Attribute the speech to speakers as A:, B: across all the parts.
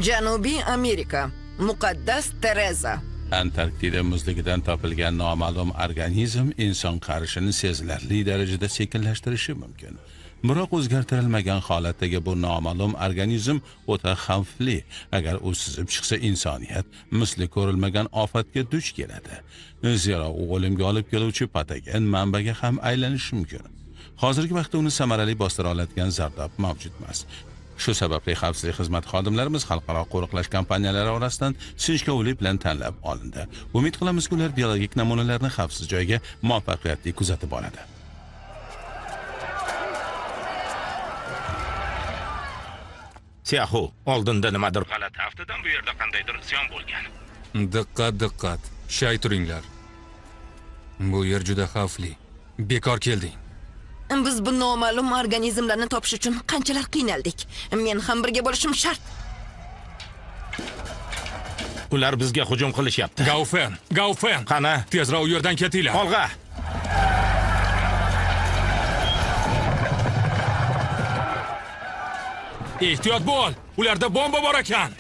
A: Janubiy Amerika. Muqaddas Tereza.
B: Antarktida muzligidan topilgan noma'lum organizm inson qarishini sezilarli darajada sekinlashtirishi mumkin. Biroq o'zgartirilmagan holatdagi bu noma'lum organizm o'ta xavfli. Agar u sizib chiqsa, insoniyat misli ko'rilmagan ofatga duch keladi. Zero u o'limga olib keluvchi patogen manbaga ham aylanishi mumkin. Hozirgi vaqtda uni samarali bostira oladigan zardob mavjud emas. Shu sababli xavfsizlik xizmat xodimlarimiz xalqaro qo'riqlash kompaniyalari orasidan sinchkovlik bilan tanlab olindi. Umid qilamizki, ular biologik namunalarni xavfsiz joyga muvaffaqiyatli kuzatib oladi.
C: Siyahu, oldinda nimadir g'alati. Haftadan bu yerda qandaydir isyon bo'lgan.
D: Diqqat. Shay turinglar. Bu yer juda xavfli. Bekor kelding.
A: Biz bu noma'lum organizmlarni topish uchun qanchalar qiynaldik. Men ham birga bo'lishim shart.
C: Ular bizga hujum qilishyapti.
D: Gaufen.
C: Qani?
D: Tezroq u yerdan ketinglar.
C: Olg'a.
D: Ehtiyot bo'l. Ularda bomba bor ekan.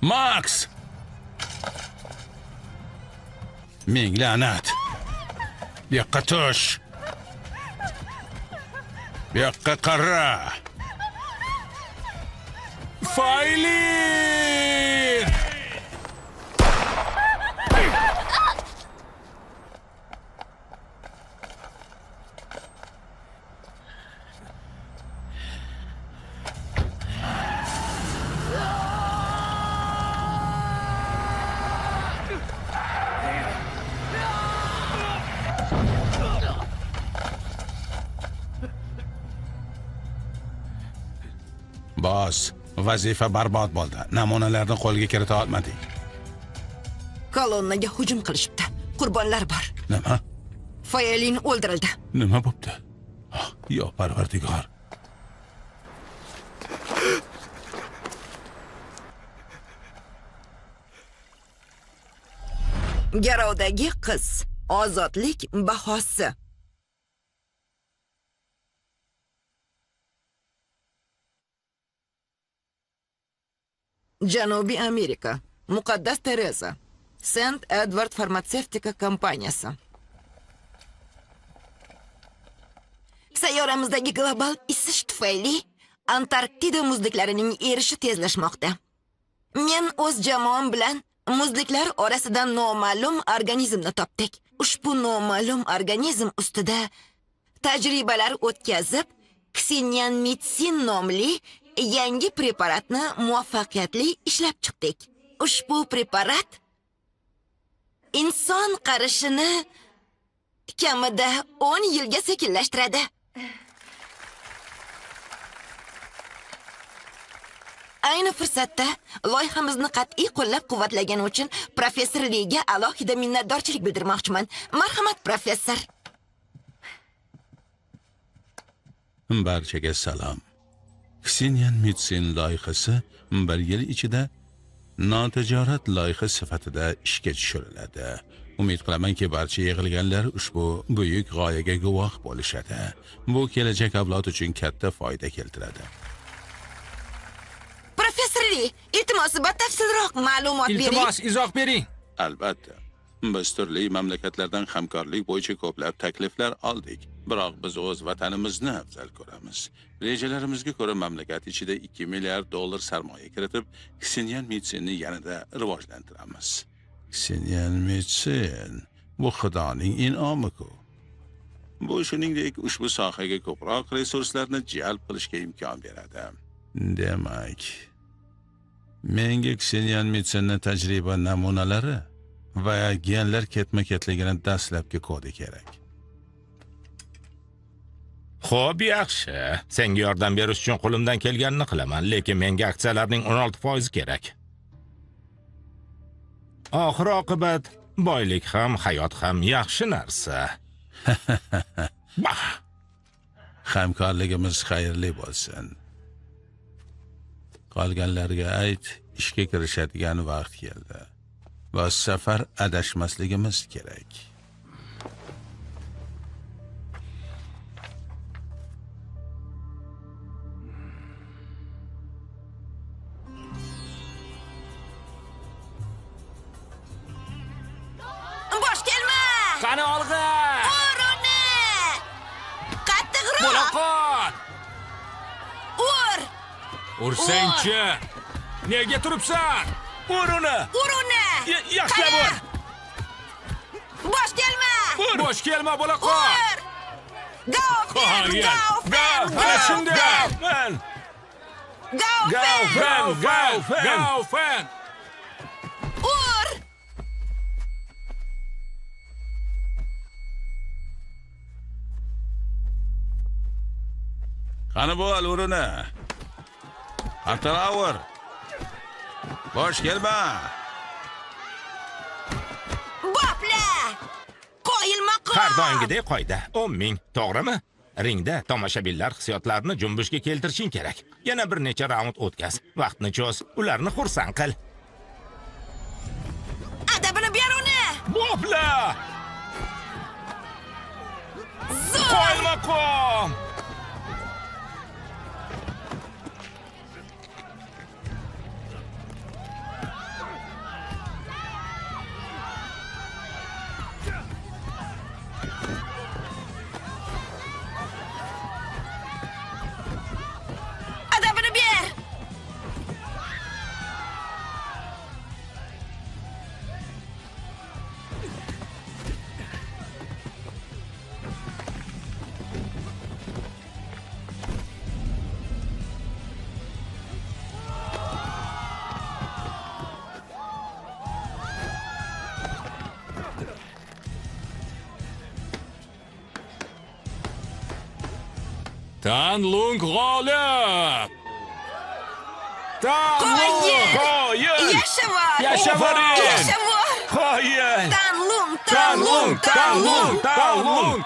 B: Max! Ming la'nat. Bu yoqqa tush. Bu yoqqa qara.
D: Faylin!
B: Boss, vazifa barbod bo'ldi. Namunalarni qo'lga kirita olmadik.
A: Kolonnaga hujum qilishibdi. Qurbonlar bor.
B: Nima?
A: Fayolin o'ldirildi.
B: Nima bo'pti? Yo Parvardigor.
A: Garovdagi qiz. Ozodlik bahosi. Janubiy Amerika. Muqaddas Teresa. St. Edward farmatsevtika kompaniyasi. Sayyoramizdagi global isish tufayli Antarktida muzliklarining erishi tezlashmoqda. Men o'z jamoam bilan muzliklar orasidan noma'lum organizmni topdik. Ushbu noma'lum organizm ustida tajribalar o'tkazib, Xinyanmitsin nomli yangi preparatni muvaffaqiyatli ishlab chiqdik. Ushbu preparat inson qarishini kamida 10 yilga sekinlashtiradi. Ayni fursatda loyihamizni qat'iy qo'llab-quvvatlagani uchun professor Liga alohida minnatdorchilik bildirmoqchiman. Marhamat, professor.
B: Barchaga salom. Xinyanmitsin loyihasi 1 yil ichida notijorat loyiha sifatida ishga tushiriladi. Umid qilamanki, barcha yig'ilganlar ushbu buyuk g'oyaga guvoh bo'lishadi. Bu kelajak avlod uchun katta foyda keltiradi.
A: Professor Li, iltimos batafsilroq ma'lumot bering.
D: Iltimos, izoh bering.
B: Albatta. Biz turli mamlakatlardan hamkorlik bo'yicha ko'plab takliflar oldik. Biroq biz o'z vatanimizni afzal ko'ramiz. Rejalarimizga ko'ra mamlakat ichida 2 milliard dollar sarmoya kiritib, Xinyanmitsinni yanada rivojlantiramiz. Xinyanmitsin bu Xudoning in'omi-ku. Bu shuningdek ushbu sohaga ko'proq resurslarni jalb qilishga imkon beradi. Demak, menga Xinyanmitsinni tajriba namunalari va genlar ketma-ketligini dastlabki kodi kerak.
C: Xo'p, yaxshi. Senga yordam berish uchun qo'limdan kelganini qilaman, lekin menga aksiyalarning 16% kerak. Oxir-oqibat boylik ham, hayot ham yaxshi narsa.
B: Hamkorligimiz xayrli bo'lsin. Qolganlarga ayt, ishga kirishadigan vaqt keldi. Va safar adashmasligimiz kerak.
A: Bosh kelma!
D: Qani olg'a!
A: Uruni! Qattiqroq!
D: Bo'loqot!
A: Ur!
D: Ursangchi! Nega turibsan?
C: Uruni!
A: Uruni!
C: Yaxshilab ur!
A: Bosh kelma!
D: Bosh kelma, bo'loqot!
A: Ur! Gaufen! Gaufen!
D: Ana shunda!
A: Gaufen!
D: Gaufen!
A: Ur!
B: Qani bo'l uruni. Qattiqroq. Bosh kelma.
A: Bopla! Qo'yilma qol!
C: Har doimgidek qoida. 10 ming, to'g'rimi? Ringda tomoshabinlar hissiyotlarini junbushga keltirishing kerak. Yana bir necha raund o'tkaz. Vaqtni cho'z, ularni xursand qil.
A: Adabini ber uni!
C: Bopla!
A: Zo'r!
C: Qo'yma qom!
A: Adabini ber!
D: Tan Lung g'olib!
A: Qo'yin!
D: Qo'yin!
A: Yashavor!
D: Yashavor!
A: Yashavor!
D: Qo'yin!
A: Tanlung,
D: Tanlung, tanlung, tanlung!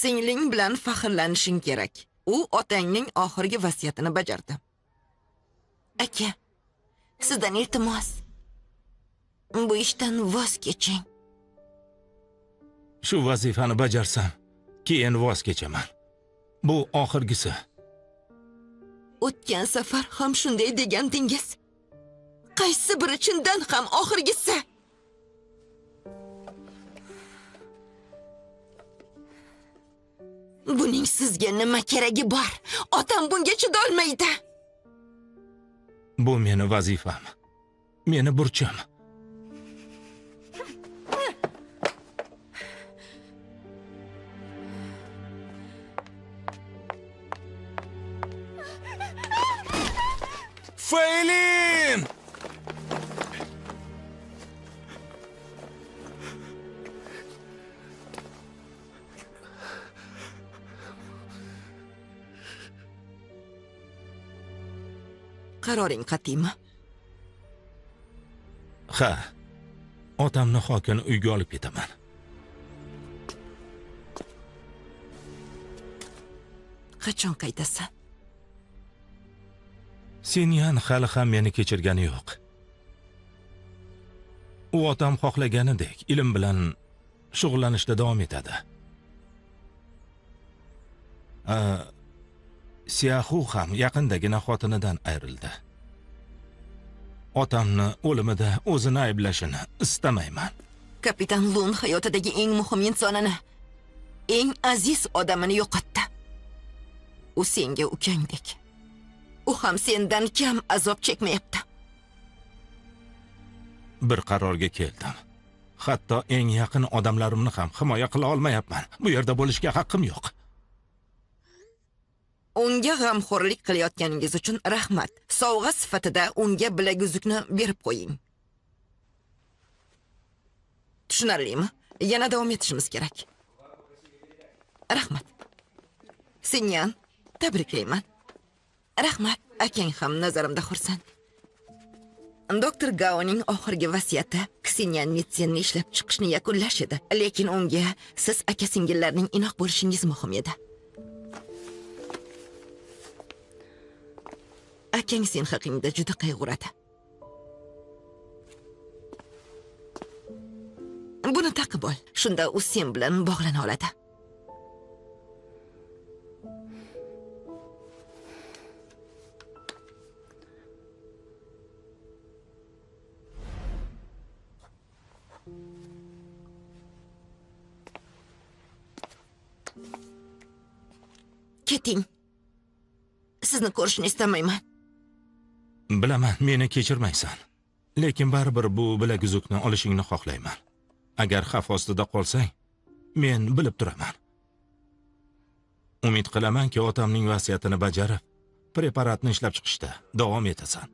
A: Singling bilan faxrlanishing kerak. U otangning oxirgi vasiyatini bajardi. Aka, sizdan iltimos. Bu ishdan voz keching.
C: Shu vazifani bajarsam, keyin voz kechaman. Bu oxirgisi.
A: O'tgan safar ham shunday degandingiz. Qaysi biri chindan ham oxirgisi? Buning sizga nima keragi bor? Otam bunga chidolmaydi.
C: Bu meni vazifam. Meni burchim.
D: Feylin!
A: Qaroring qat'iymi?
C: Ha. Otamni xokini uyga olib ketaman.
A: Qachon qaytasan?
C: Senyan hali ham meni kechirgani yo'q. U otam xohlaganidek ilm bilan shug'ullanishda davom etadi. Siyahu ham yaqindagina xotinidan ayrildi. Otamni o'limida o'zini ayblashini istamayman.
A: Kapitan Lun hayotidagi eng muhim insonini, eng aziz odamini yo'qotdi. U senga ukangdek. U ham sendan kam azob chekmayapti.
C: Bir qarorga keldim. Hatto eng yaqin odamlarimni ham himoya qila olmayapman. Bu yerda bo'lishga haqqim yo'q.
A: Unga g'amxo'rlik qilayotganingiz uchun rahmat. Sovg'a sifatida unga bilaguzukni berib qo'ying. Tushunarlimi? Yana davom etishimiz kerak. Rahmat. Senyan, tabriklayman. Rahmat, akang ham nazarimda xursand. Doktor Gaoning oxirgi vasiyati Ksenyan Mitsenni ishlab chiqishni yakunlash edi. Lekin unga siz aka-singillarning inoq bo'lishingiz muhim edi. Akang sen haqingda juda qayg'uradi. Buni taqib ol. Shunda u sen bilan bog'lana oladi. Keting. Sizni ko'rishni istamayman.
C: Bilaman, meni kechirmaysan. Lekin baribir bu bilaguzukni olishingni xohlayman. Agar xavf ostida qolsang, men bilib turaman. Umid qilamanki, otamning vasiyatini bajarib, preparatni ishlab chiqishda davom etasan.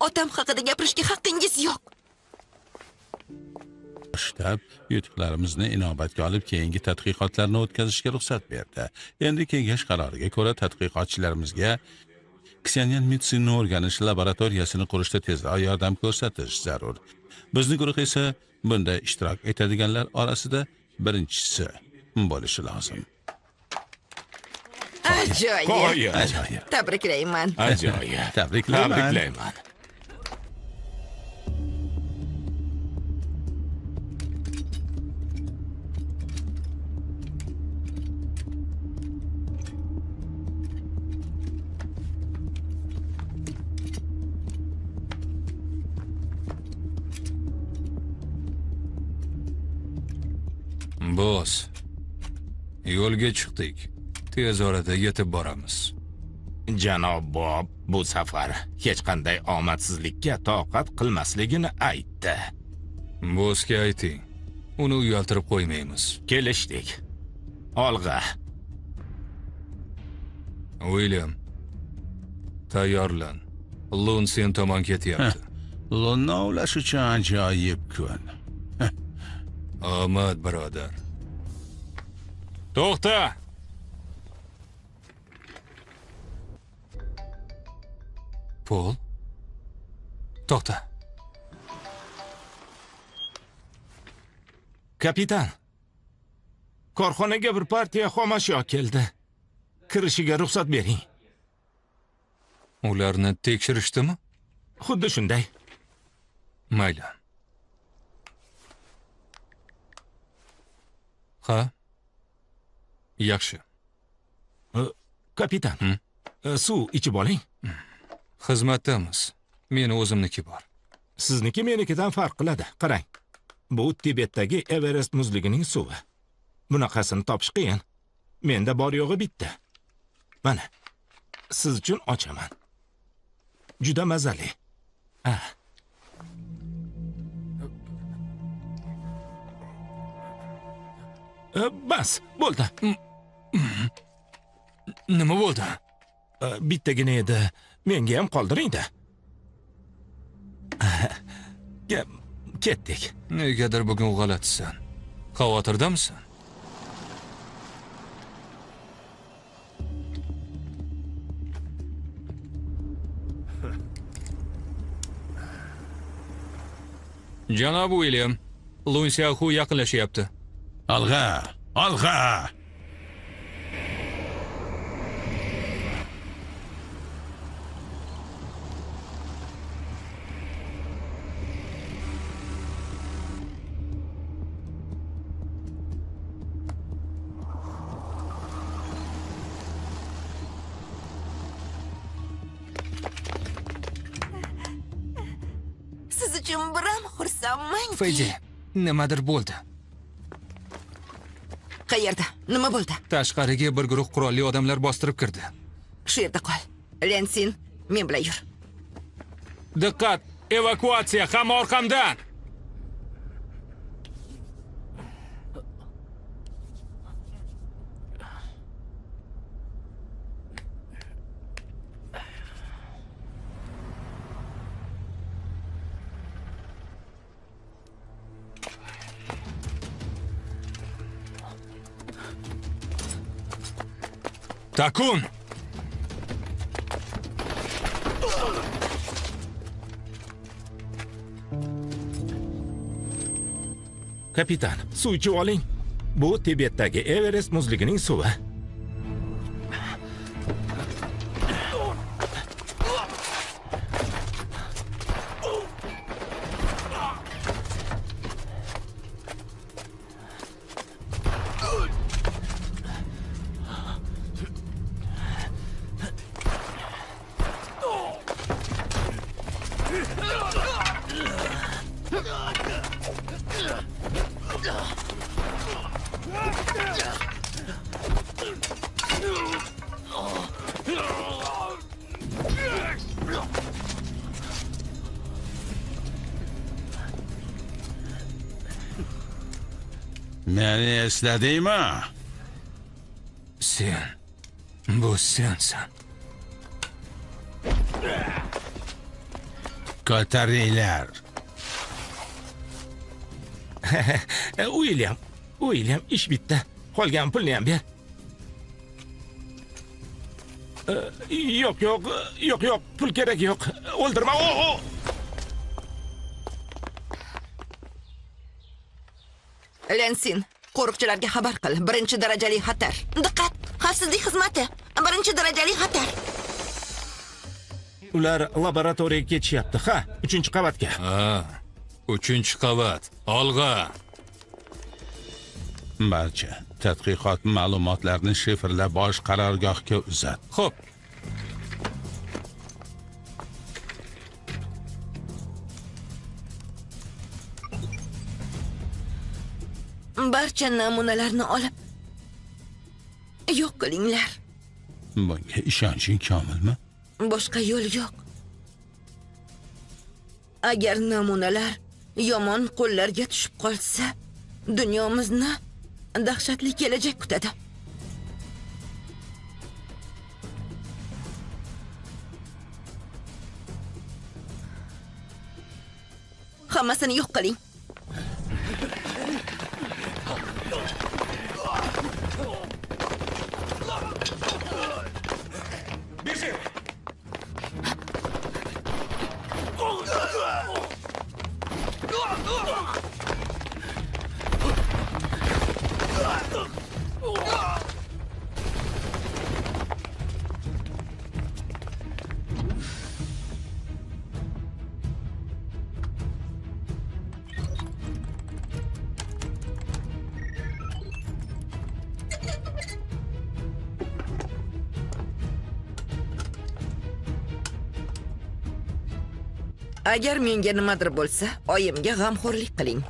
A: Otam haqida gapirishga haqqingiz yo'q.
B: Shtab yutuqlarimizni inobatga olib keyingi tadqiqotlarni o'tkazishga ruxsat berdi. Endi kengash qaroriga ko'ra tadqiqotchilarimizga Ksenyan Mitsenni o'rganish laboratoriyasini qurishda tezroq yordam ko'rsatish zarur. Bizning guruh esa bunda ishtirok etadiganlar orasida birinchisi bo'lishi lozim.
A: Ajoyib.
B: Ajoyib.
A: Tabriklayman.
C: Ajoyib.
B: Tabriklayman.
E: Boss, yo'lga chiqdik. Tez orada yetib boramiz.
C: Janob Bob bu safar hech qanday omadsizlikka toqat qilmasligini aytdi.
E: Bossga ayting. Uni uyaltirib qo'ymaymiz.
C: Kelishdik. Olg'a.
E: William, tayyorlan. Lun sen tomon ketyapti.
B: Lunni ovlash uchun ajoyib kun.
E: Omad, birodar. To'xta! Pol? To'xta.
C: Kapitan. Korxonaga bir partiya xomashyo keldi. Kirishiga ruxsat bering.
E: Ularni tekshirishdimi?
C: Xuddi shunday.
E: Mayli. Ha? Yaxshi.
C: Kapitan. Suv ichib oling.
E: Xizmatdamiz. Meni o'zimniki bor.
C: Sizniki menikidan farq qiladi. Qarang. Bu Tibetdagi Everest muzligining suvi. Bunaqasini topish qiyin. Menda bor yo'g'i bitta. Mana. Siz uchun ochaman. Juda mazali. Bas, bo'ldi.
E: Nima bo'ldi?
C: Bittagina edi. Menga ham qoldiring-da. Ketdik.
E: Negadir bugun g'alatisan. Xavotirdamisan? Janob William, Lunsiahu yaqinlashyapti.
B: Olg'a, olg'a.
A: Siz uchun biram xursandmanki.
E: Feyji, nimadir bo'ldi.
A: Qayerda? Nima bo'ldi?
E: Tashqariga bir guruh qurolli odamlar bostirib kirdi.
A: Shu yerda qol. Lensin, men bilan yur.
E: Diqqat, evakuatsiya, hamma orqamdan. Takun!
C: Kapitan, suv ichib oling. Bu Tibetdagi Everest muzligining suvi.
B: Meni esladingmi?
E: Sen. Bu sensan.
B: Ko'taringlar.
C: William, ish bitdi. Qolgan pulni ham ber. Yo'q, pul kerak yo'q. O'ldirma.
A: Lensin, qo'riqchilarga xabar qil. Birinchi darajali xatar. Diqqat, xavfsizlik xizmati. Birinchi darajali xatar.
C: Ular laboratoriyaga ketishyapti. Ha, 3-qavatga.
E: Ha, 3-qavat. Olg'a.
B: Barcha tadqiqot ma'lumotlarini shifrlab bosh qarorgohga uzat.
E: Xo'p.
A: Barcha barcha namunalarni olib yo'q qilinglar.
B: Bunga ishonching komilmi?
A: Boshqa yo'l yo'q. Agar namunalar yomon qo'llarga tushib qolsa, dunyomizni dahshatli kelajak kutadi. Hammasini yo'q qiling. Agar menga nimadir bo'lsa, oyimga g'amxo'rlik qiling.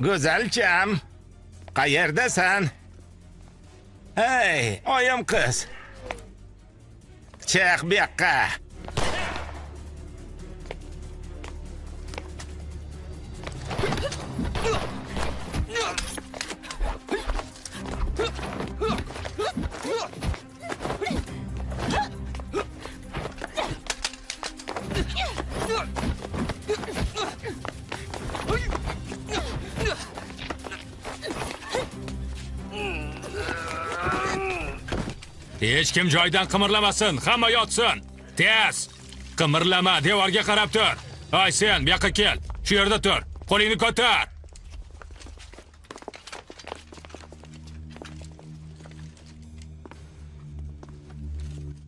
C: Go'zalcham, qayerdasan? Hey, oyim qiz. Chiq bu yoqqa.
E: Hech kim joydan qimirlamasin, hamma yotsin. Tez! Qimirlama, devorga qarab tur. Ay sen, bu yoqqa kel. Shu yerda tur. Qo'lingni ko'tar.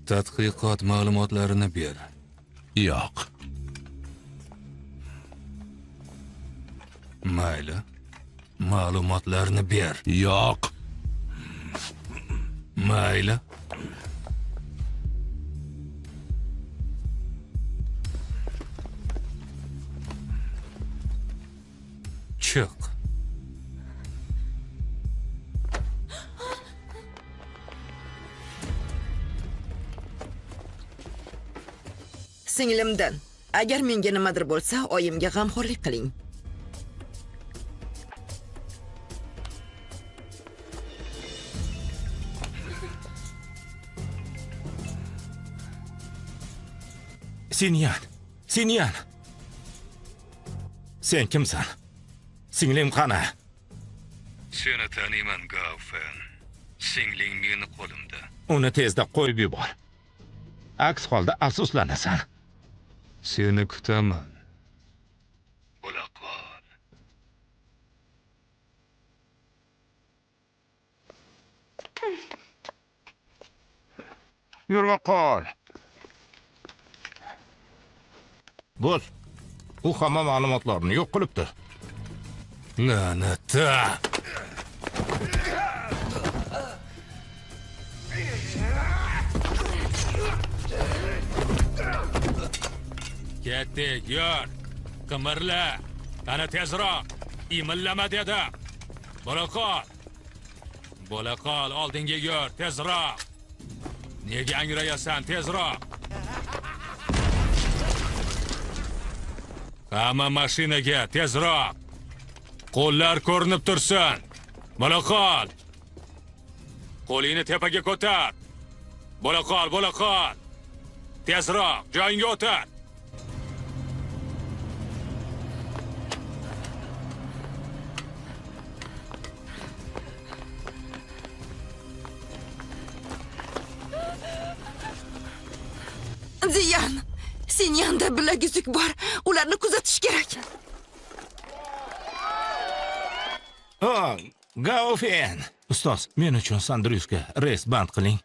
E: Tadqiqot ma'lumotlarini ber.
B: Yo'q.
E: Mayli. Ma'lumotlarni ber.
B: Yo'q.
E: Mayli. Chiq.
A: Singlimdan, agar menga nimadir bo'lsa, oyimga g'amxo'rlik qiling.
C: Sinyan. Sen kimsan? Singlim qani?
E: Seni taniyman, Gaufen. Singling meni qo'limda.
C: Uni tezda qo'yib yubor. Aks holda afsuslanasan.
E: Seni kutaman. Bo'la qol.
C: Yurma qol. Bo'l. U hamma ma'lumotlarni yo'q qilibdi.
E: La'nata. Ketdik, yur. Qimirla. Ana tezroq. Imillama dedi. Bo'la qol, oldinga yur, tezroq. Nega angrayasan, tezroq. Hamma mashinaga, tezroq. Qo'llar ko'rinib tursin. Bo'la qol. Qo'lingni tepaga ko'tar. Bo'la qol. Tezroq, joyingga o'tir.
A: Ziyan, Sinyanda bilaguzuk bor. Ularni kuzatish kerak.
C: Oh, Gaufen. Ustoz, men uchun Sandryuska reys band qiling.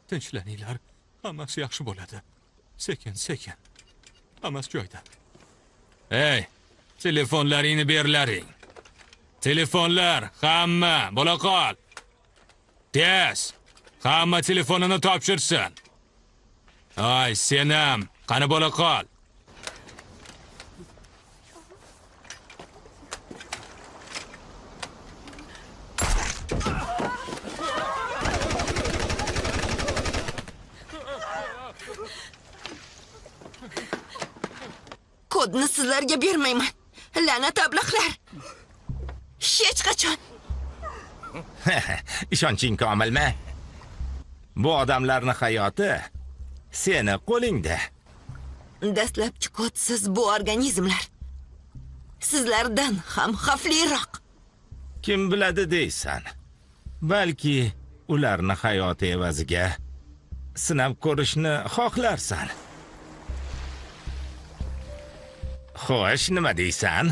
E: Tinchlaninglar. Hammasi yaxshi bo'ladi. Sekin. Hammasi joyida. Ey, telefonlaringni berlaring. Telefonlar, hamma, bo'la qol. Tez, hamma telefonini topshirsin. Ay, senam, qani bo'la qol.
A: Kodni sizlarga bermayman. La'nat ablahlar. Hech qachon.
C: Ishonching komilmi? Bu odamlarning hayoti seni qo'lingda.
A: Dastlabki kodsiz bu organizmlar sizlardan ham xavfliroq.
C: Kim biladi deysan? Balki ularni hayoti evaziga sinab ko'rishni xohlarsan. Xo'sh, nima deysan?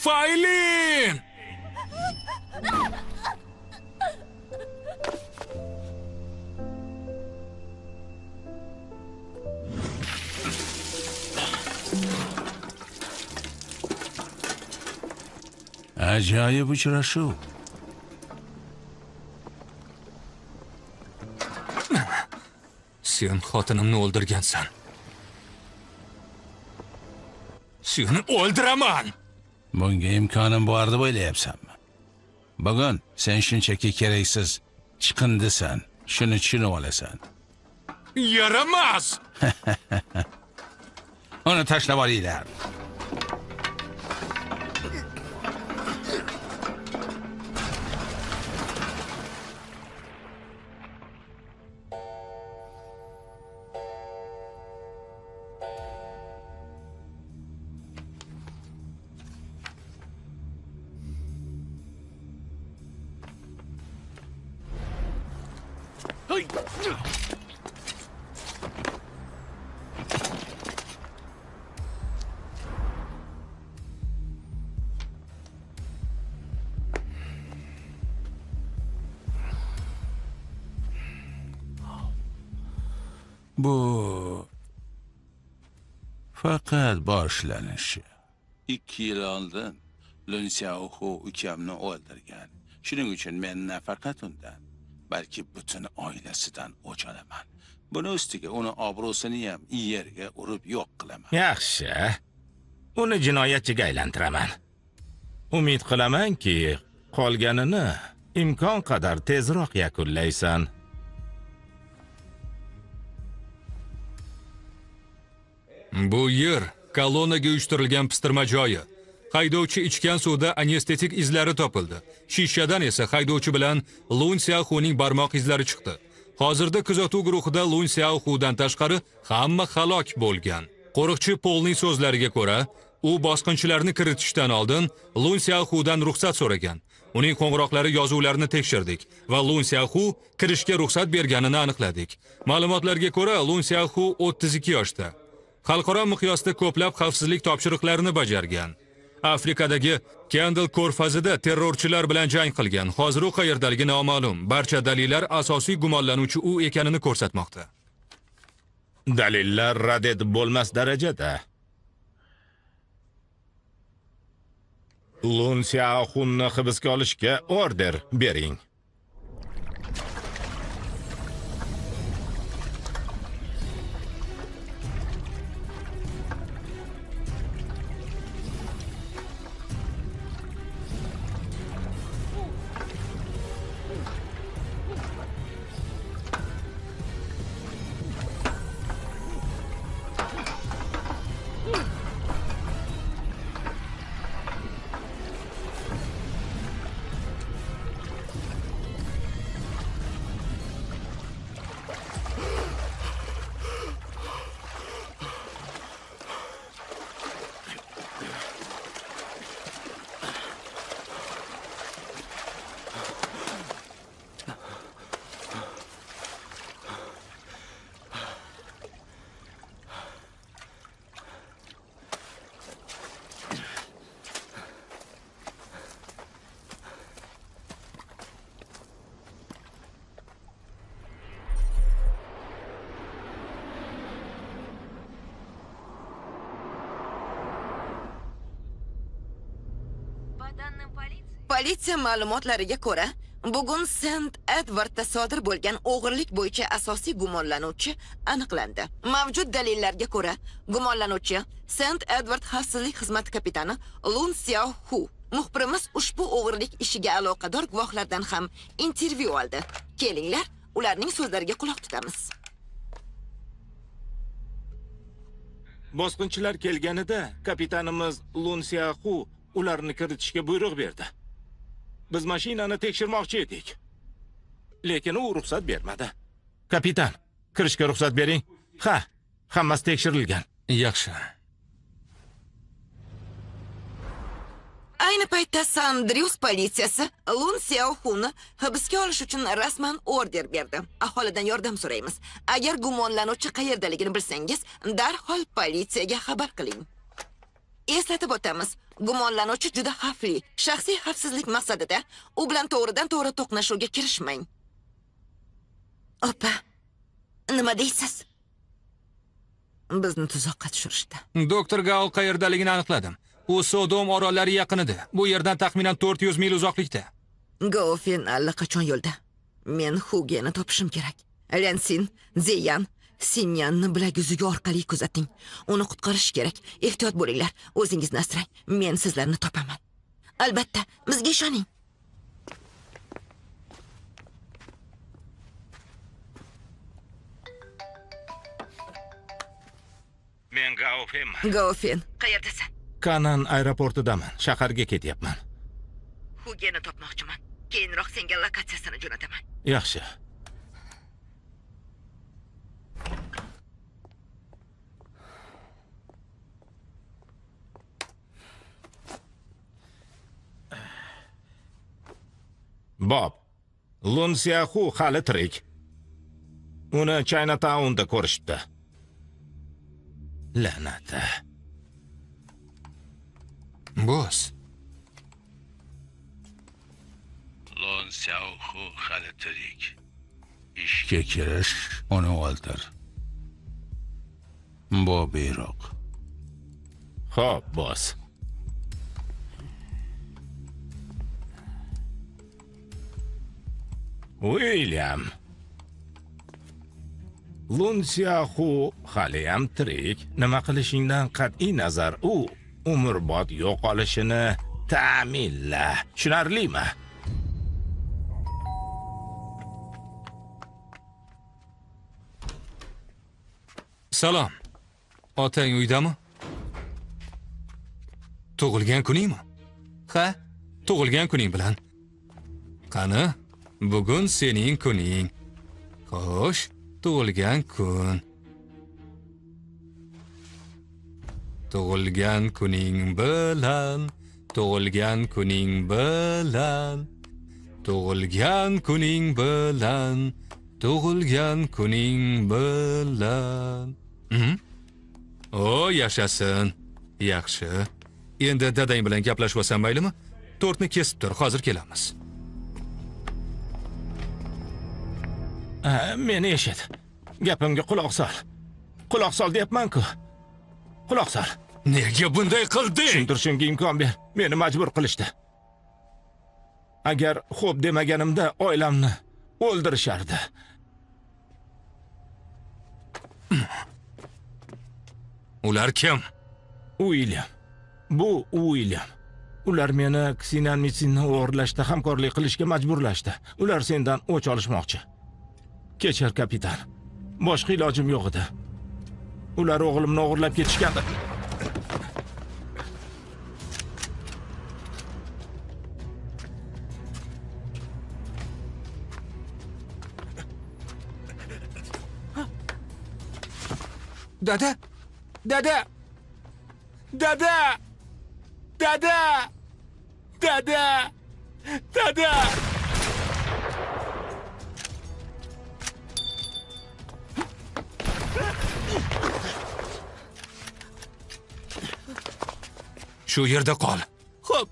E: Faylin!
B: Ajoyib uchrashuv.
E: Sen xotinimni o'ldirgansan. Seni o'ldiraman.
B: Bunga imkonim bor deb o'ylayapsanmi? Bugun sen shunchaki keraksiz chiqindisan. Shuni tushunib olasan.
E: Yaramas.
B: Uni tashlab olinglar. Bu faqat boshlanishi. 2 yil oldin Lun Xiaohu ukamni o'ldirgan. Shuning uchun men nafaqat undan, balki butun oilasidan o'ch olaman. Buni ustiga uni obro'sini ham yerga urib yo'q qilaman.
C: Yaxshi. Uni jinoyatchiga aylantiraman. Umid qilamanki, qolganini imkon qadar tezroq yakunlaysan.
E: Bu yer kolonnaga uyushtirilgan pistirma joyi. Haydovchi ichgan suvda anestetik izlari topildi. Shishadan esa haydovchi bilan Lun Xiaohuning barmoq izlari chiqdi. Hozirda kuzatuv guruhida Lun Xiaohudan tashqari hamma halok bo'lgan. Qo'riqchi Polning so'zlariga ko'ra, u bosqinchilarni kiritishdan oldin Lun Xiaohudan ruxsat so'ragan. Uning qo'ng'iroqlari yozuvlarini tekshirdik va Lun Xiaohu kirishga ruxsat berganini aniqladik. Ma'lumotlarga ko'ra, Lun Xiaohu 32 yoshda. Xalqaro miqyosda ko'plab xavfsizlik topshiriqlarini bajargan. Afrikadagi Kendal ko'rfazida terrorchilar bilan jang qilgan. Hozir u qayerdaligi noma'lum. Barcha dalillar asosiy gumonlanuvchi u ekanini ko'rsatmoqda.
C: Dalillar rad etib bo'lmas darajada. Lun Xiaohunni hibsga olishga order bering.
A: Politsiya ma'lumotlariga ko'ra, bugun Sent Edwardda sodir bo'lgan o'g'irlik bo'yicha asosiy gumonlanuvchi aniqlandi. Mavjud dalillarga ko'ra, gumonlanuvchi Sent Edward xavfsizlik xizmati kapitani Lun Xiaohu. Muxbirimiz ushbu o'g'irlik ishiga aloqador guvohlardan ham intervyu oldi. Kelinglar, ularning so'zlariga quloq tutamiz.
C: Bosqinchilar kelganida kapitanimiz Lun Xiaohu ularni kiritishga buyruq berdi. Biz mashinani tekshirmoqchi edik. Lekin u ruxsat bermadi. Kapitan, kirishga ruxsat bering. Ha, hammasi tekshirilgan.
E: Yaxshi.
A: Ayni paytda Sandrius politsiyasi Lun Xiaohuni hibsga olish uchun rasman order berdi. Aholidan yordam so'raymiz. Agar gumonlanuvchi qayerdaligini bilsangiz, darhol politsiyaga xabar qiling. Eslatib o'tamiz, gumonlanuvchi juda xavfli. Shaxsiy xavfsizlik maqsadida u bilan to'g'ridan-to'g'ri to'qnashuvga kirishmang. Opa, nima deysiz? Bizni tuzoqqa tushirishdi.
E: Doktor Gao qayerdaligini aniqladim. U Sodom orollari yaqinida. Bu yerdan taxminan 400 mil uzoqlikda.
A: Gaofen allaqachon yo'lda. Men Hugeni topishim kerak. Lansin, Zeyan, Sinyanni bilaguzugi orqali kuzating. Uni qutqarish kerak. Ehtiyot bo'linglar. O'zingizni asrang. Men sizlarni topaman. Albatta, bizga ishoning.
C: Men Gaofenman.
A: Gaofen, qayerdasan?
C: Kanan aeroportidaman. Shaharga ketyapman.
A: Hugeni topmoqchiman. Keyinroq senga lokatsiyasini jo'nataman.
C: Yaxshi. Bob, Lun Xiaohu hali tirik. Uni Chinatown'da ko'rishdi. La'nati.
E: Boss.
B: Lun Xiaohu hali tirik. Ishga kirish, uni o'ldir. Bu buyruq.
C: Xo'p, boss. William. Lun Xiaohu haliyam tirik. Nima qilishingdan qat'iy nazar u umrbod yo'qolishini ta'minla. Tushunarlimi?
E: Salom. Otang uydami? Tug'ilgan kuningmi? Ha, tug'ilgan kuning bilan. Qani, bugun sening kuning. Xo'sh, tug'ilgan kun. Tug'ilgan kuning bilan, tug'ilgan kuning bilan, tug'ilgan kuning bilan, tug'ilgan kuning bilan. O, yashasin. Yaxshi. Endi dadang bilan gaplashib olsam maylimi? Tortni kesib tur, hozir kelamiz.
C: Meni eshit. Gapimga quloq sol. Quloq sol deyapman-ku. Quloq sol.
E: Nega bunday qilding?
C: Tushuntirishimga imkon ber. Meni majbur qilishdi. Agar xo'p demaganimda oilamni o'ldirishardi.
E: Ular kim?
C: William. Bu William. Ular meni Xinan Mitsinni o'g'irlashda hamkorlik qilishga majburlashdi. Ular sendan o'ch olishmoqchi. Kechir, kapitan. Boshqa ilojim yo'q edi. Ular o'g'limni o'g'irlab ketishgandi.
E: Dada! Dada! Dada! Dada! Dada! Dada! Shu yerda qol. Xo'p.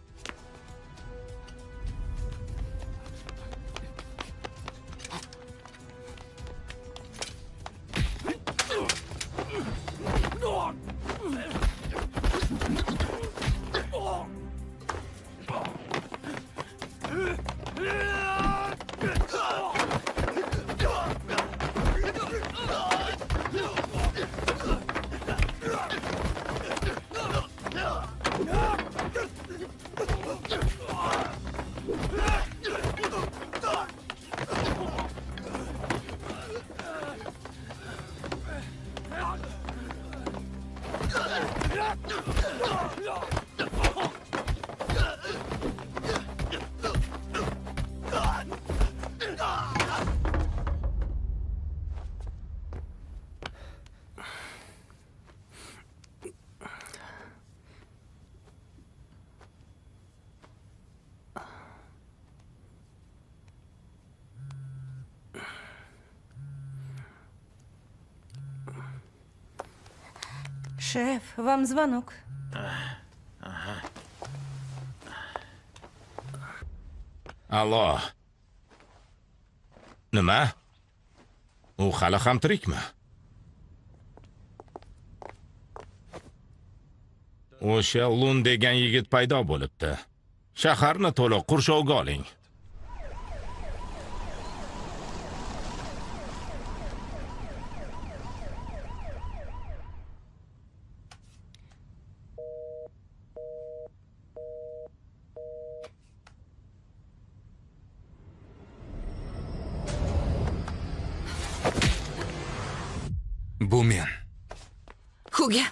F: Шеф, вам звонок.
C: Allo. Nima? U hali ham tirikmi? O'sha Lun degan yigit paydo bo'libdi. Shaharni to'liq qurshovga oling.
E: Bu men.
A: Huga.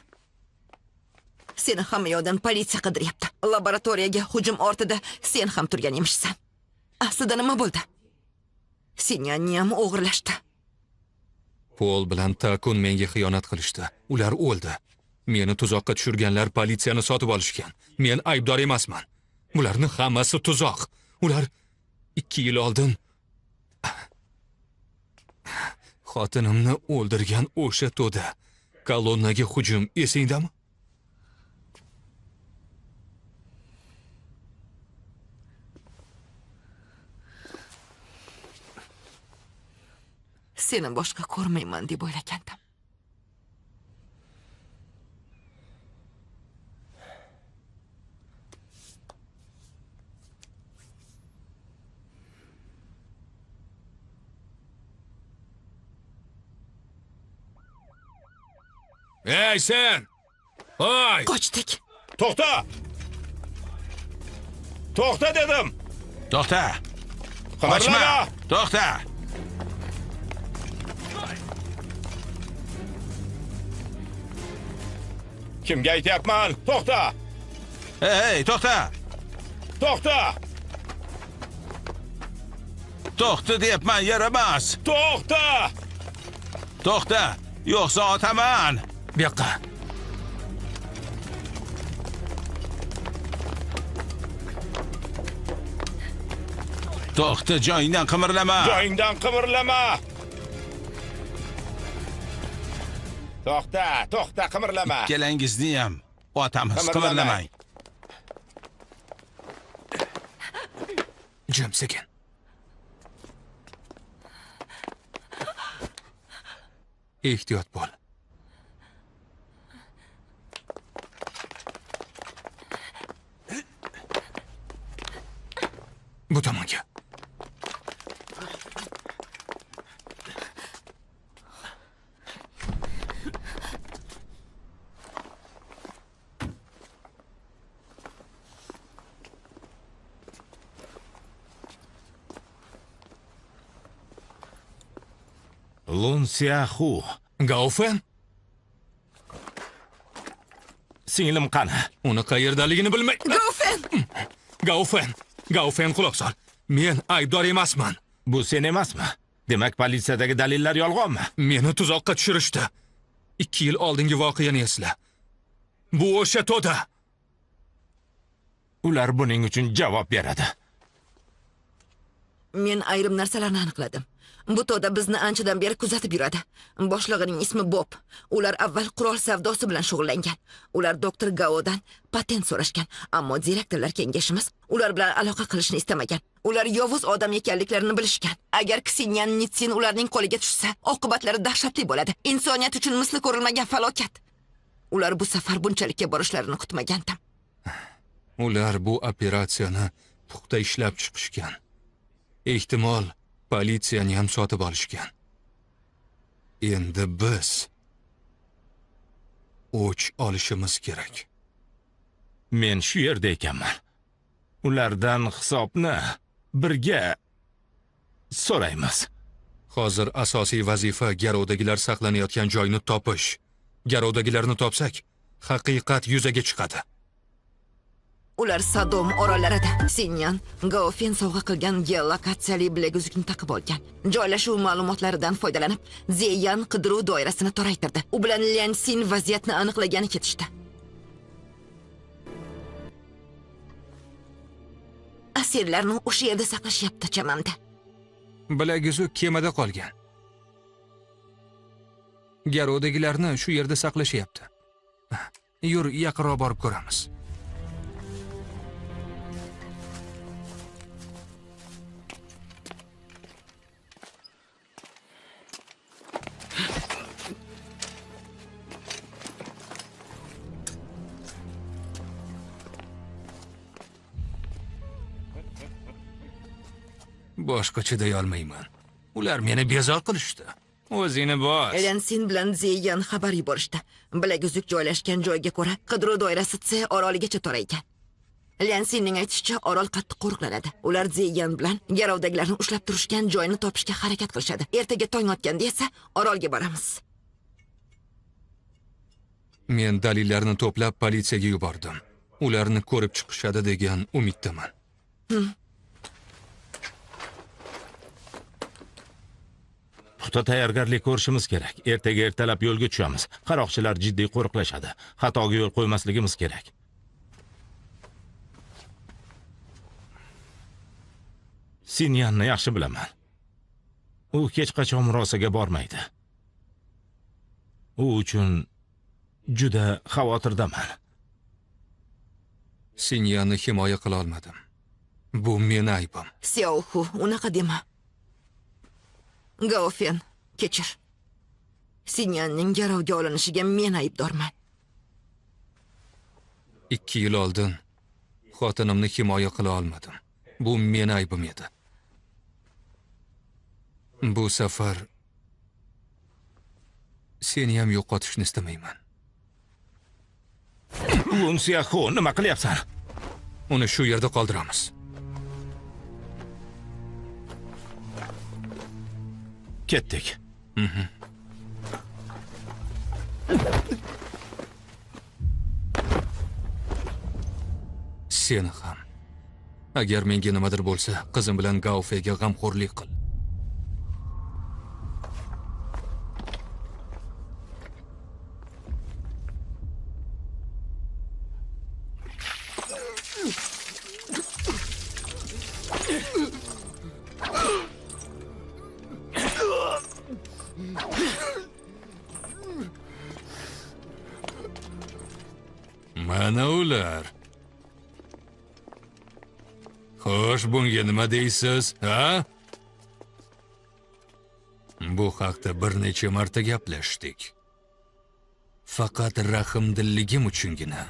A: Seni hamma yoqdan politsiya qidiryapti. Laboratoriyaga hujum ortida sen ham turgan emishsan. Aslida nima bo'ldi? Senyani ham o'g'irlashdi.
E: Pol bilan Takun menga xiyonat qilishdi. Ular o'ldi. Meni tuzoqqa tushirganlar politsiyani sotib olishgan. Men aybdor emasman. Bularning hammasi tuzoq. Ular 2 yil oldin xotinimni o'ldirgan o'sha to'da kolonnaga hujum esingdami?
A: Seni boshqa ko'rmayman deb o'ylagandim.
E: Ey sen! Hoy!
A: Qochdik.
C: To'xta! To'xta dedim.
B: To'xta!
C: Qochma!
B: To'xta!
C: Kimga aytyapman? To'xta!
B: Hey, to'xta!
C: To'xta!
B: To'xta deyapman, yaramas.
C: To'xta!
B: To'xta, yo'qsa otaman.
E: Bu yoqqa.
B: To'xta, joyingdan qimirlama.
C: Joyingdan qimirlama. To'xta, to'xta, qimirlama.
B: Ikkalangizni ham otamiz,
C: Qimirlamang.
B: qimirlamang.
E: Jim sekin. Ehtiyot bo'l. Bu tomonga.
C: Lun Xiaohu.
E: Gaufen?
C: Singlim qani?
E: Uni qayerdaligini bilmay.
A: Gaufen!
E: Gaufen. Gaufen quloq sol. Men aybdor emasman.
C: Bu sen emasmi? Demak, politsiyadagi dalillar yolg'onmi?
E: Meni tuzoqqa tushirishdi. 2 yil oldingi voqeani esla. Bu o'sha to'da.
C: Ular buning uchun javob beradi.
A: Men ayrim narsalarni aniqladim. Bu to'da bizni anchadan beri kuzatib yuradi. Boshlig'ining ismi Bob. Ular avval qurol savdosi bilan shug'ullangan. Ular doktor Gaodan patent so'rashgan, ammo direktorlar kengashimiz ular bilan aloqa qilishni istamagan. Ular yovuz odam ekanliklarini bilishgan. Agar Ksenyan Nitsin ularning qo'liga tushsa, oqibatlari dahshatli bo'ladi. Insoniyat uchun misli ko'rilmagan falokat. Ular bu safar bunchalikka borishlarini kutmagandim.
E: Ular bu operatsiyani puxta ishlab chiqishgan. Ehtimol politsiyani ham sotib olishgan. Endi biz o'ch olishimiz kerak.
C: Men shu yerda ekanman. Ulardan hisobni birga so'raymiz.
E: Hozir asosiy vazifa garovdagilar saqlanayotgan joyni topish. Garovdagilarni topsak, haqiqat yuzaga chiqadi.
A: Ular Sodom orollarida. Sinyan Gaofen sovg'a qilgan geolokatsiyali bilaguzukni taqib olgan. Joylashuv ma'lumotlaridan foydalanib, Zeyan qidiruv doirasini toraytirdi. U bilan Liansin vaziyatni aniqlagani ketishdi. Asirlarni o'sha yerda saqlashyapti chamamda.
E: Bilaguzuk kemada qolgan. Garovdagilarni shu yerda saqlashyapti. Yur, yaqinroq borib ko'ramiz. Boshqa chiday olmayman. Ular meni bezor qilishdi. O'zingni bos.
A: Liansin bilan Zeyan xabar yuborishdi. Bilaguzuk joylashgan joyga ko'ra, qidiruv doirasi Tse oroligacha toraygan. Liansinning aytishicha, orol qattiq qo'riqlanadi. Ular Zeyan bilan garovdagilarni ushlab turishgan joyni topishga harakat qilishadi. Ertaga tong otganda esa orolga boramiz.
E: Men dalillarni to'plab politsiyaga yubordim. Ularni ko'rib chiqishadi degan umiddaman.
C: Puxta tayyorgarlik ko'rishimiz kerak. Ertaga ertalab yo'lga tushamiz. Qaroqchilar jiddiy qo'riqlashadi. Xatoga yo'l qo'ymasligimiz kerak. Sinyanni yaxshi bilaman. U hech qachon murosaga bormaydi. U uchun juda xavotirdaman.
E: Sinyanni himoya qila olmadim. Bu meni aybim.
A: Xiaohu, unaqa dema. Gaofen, kechir. Sinyanning garovga olinishiga men aybdorman.
E: 2 yil oldin xotinimni himoya qila olmadim. Bu meni aybim edi. Bu safar seni ham yo'qotishni istamayman.
C: Lun Xiaohu, nima qilyapsan?
E: Uni shu yerda qoldiramiz.
C: Ketdik.
E: Seni ham. Agar menga nimadir bo'lsa, qizim bilan Gaofega g'amxo'rlik qil. Mana ular. Xo'sh, bunga nima deysiz, ha? Bu haqda bir necha marta gaplashdik. Faqat rahmdilligim uchungina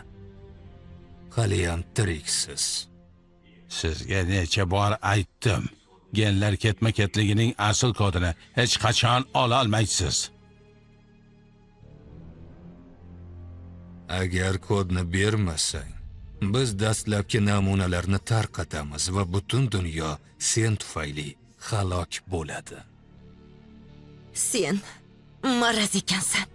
E: hali ham tiriksiz.
B: Sizga necha bor aytdim. Genlar ketma-ketligining asl kodini hech qachon ola olmaysiz.
E: Agar kodni bermasang, biz dastlabki namunalarni tarqatamiz va butun dunyo sen tufayli halok bo'ladi.
A: Sen maraz ekansan.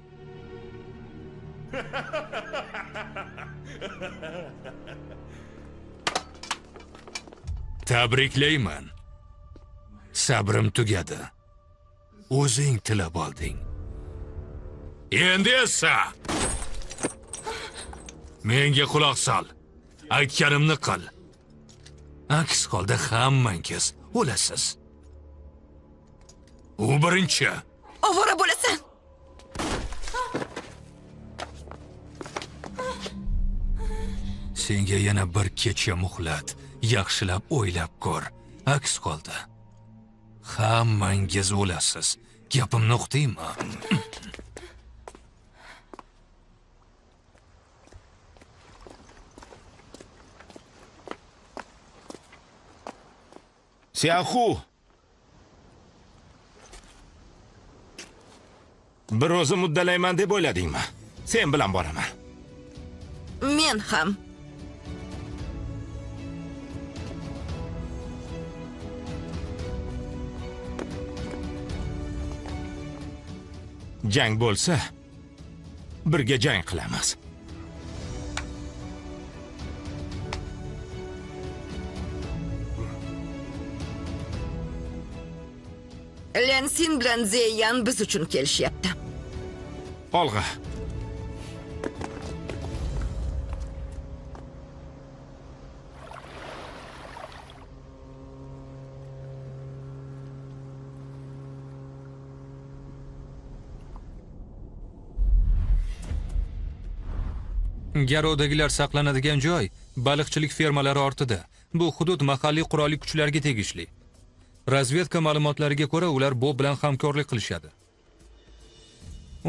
E: Tabriklayman. Sabrim tugadi. O'zing tilab olding. Endi esa menga quloq sol. Aytganimni qil. Aks holda hammangiz o'lasiz. U birinchi.
A: Ovora bo'lasan.
E: Senga yana bir kecha muhlat. Yaxshilab o'ylab ko'r. Aks holda hammangiz o'lasiz. Gapimni uqdingmi?
C: Xiaohu, Bir o'zim uddalayman deb o'yladingmi? Sen bilan boraman.
A: Men ham.
C: Jang bo'lsa, birga jang qilamiz.
A: Lensin bilan Zeyan biz uchun kelishyapti.
C: Olg'a.
E: Garovdagilar saqlanadigan joy baliqchilik fermalari ortida. Bu hudud mahalliy qurolli kuchlarga tegishli. Razvedka ma'lumotlariga ko'ra, ular Bob bilan hamkorlik qilishadi.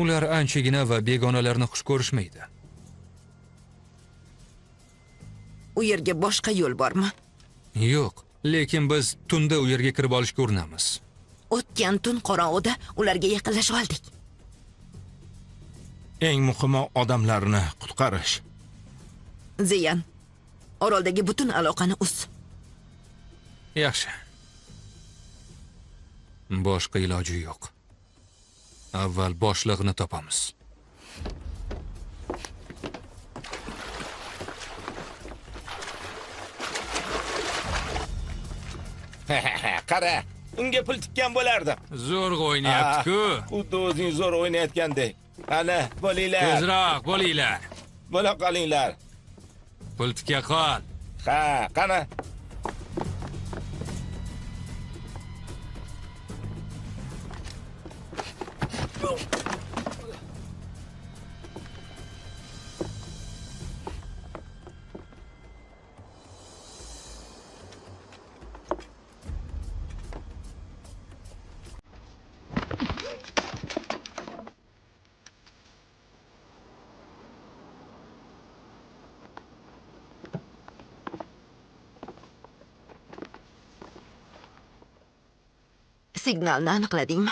E: Ular anchagina va begonalarni xush ko'rishmaydi.
A: U yerga boshqa yo'l bormi?
E: Yo'q, lekin biz tunda u yerga kirib olishga urinamiz.
A: O'tgan tun qorong'ida ularga yaqinlasha oldik.
C: Eng muhimi odamlarni qutqarish.
A: Zeyan, oroldagi butun aloqani uz.
E: Yaxshi. Boshqa iloji yo'q. Avval boshlig'ini topamiz.
C: Qara, unga pul tikkan bo'lardim.
E: Zo'rg'a o'ynayapti-ku.
C: Xuddi o'zing zo'r o'ynayotgandek. Ana, bo'linglar.
E: Tezroq bo'linglar.
C: Bo'la qolinglar.
E: Pul tikka qol.
C: Ha, qani.
A: Signalni aniqladingmi?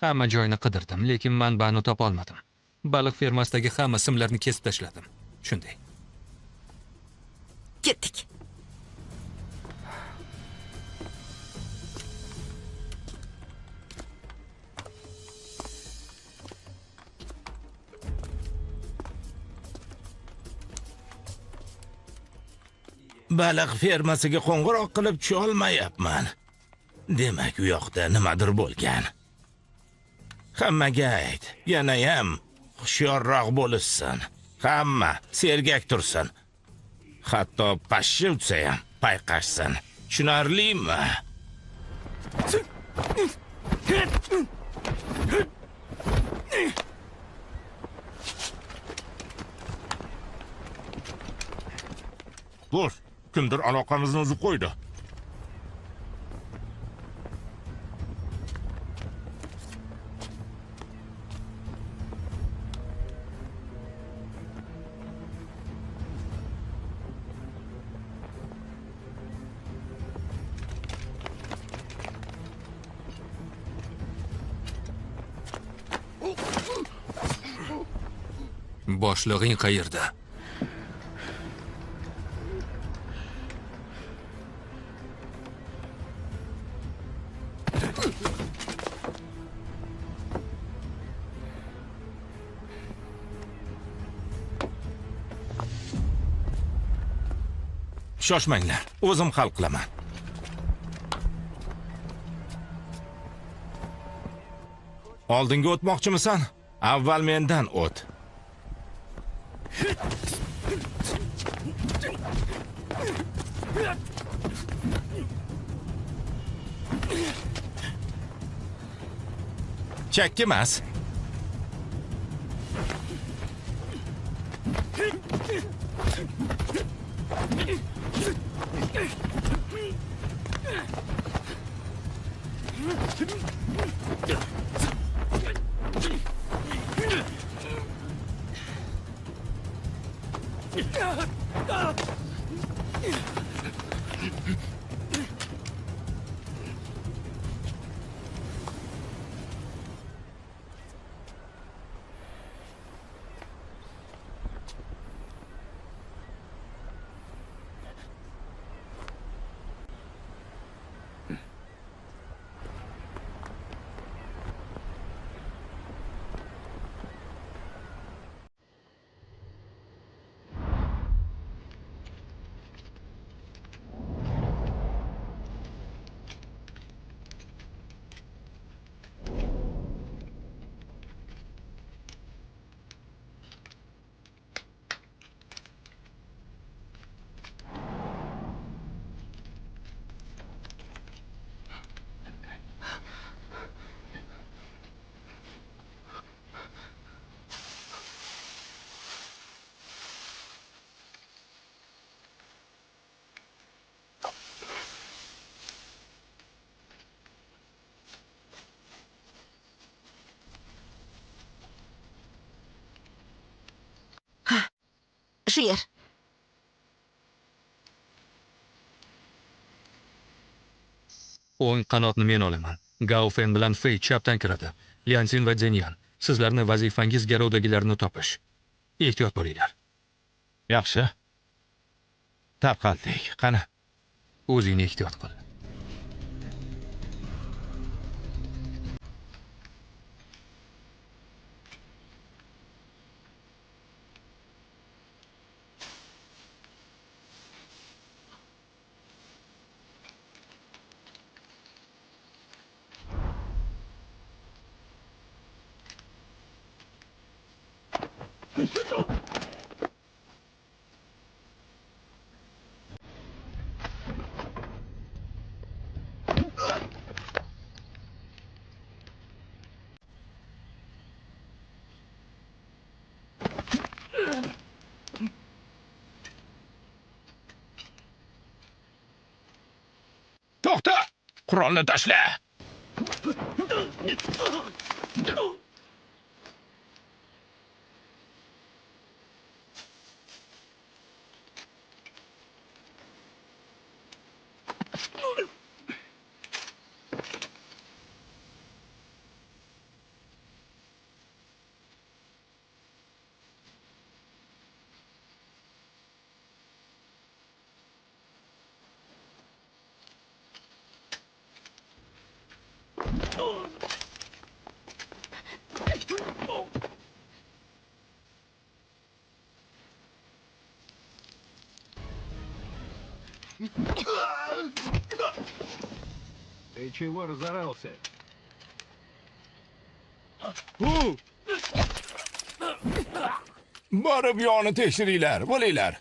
E: Hamma joyni qidirdim, lekin manbani topa olmadim. Baliq fermasidagi hamma simlarni kesib tashladim. Shunday.
A: Ketdik.
C: Baliq fermasiga qo'ng'iroq qilib tusha olmayapman. Demak, u yoqda nimadir bo'lgan. Hammaga ayt, yana ham hushyorroq bo'lishsin. Hamma sergak tursin. Hatto pashsha utsa ham payqashsin. Tushunarlimi? Do'st, kimdir aloqamizni uzib qo'ydi.
E: Boshlig'ing qayerda?
C: Shoshmanglar, o'zim hal qilaman. Oldinga o'tmoqchimisan? Avval mendan o't. Chakki emas.
A: Shu yer.
E: O'ng qanotni men olaman. Gaufen bilan Fey chapdan kiradi. Liansin va Zhenyan, sizlarni vazifangiz garovdagilarni topish. Ehtiyot bo'linglar.
C: Yaxshi. Tarqaldik. Qani.
E: O'zingni ehtiyot qil.
C: To'xta! Qurolni tashla.
F: Ты чего разорался?
C: Borib yoni tekshiringlar, bo'linglar.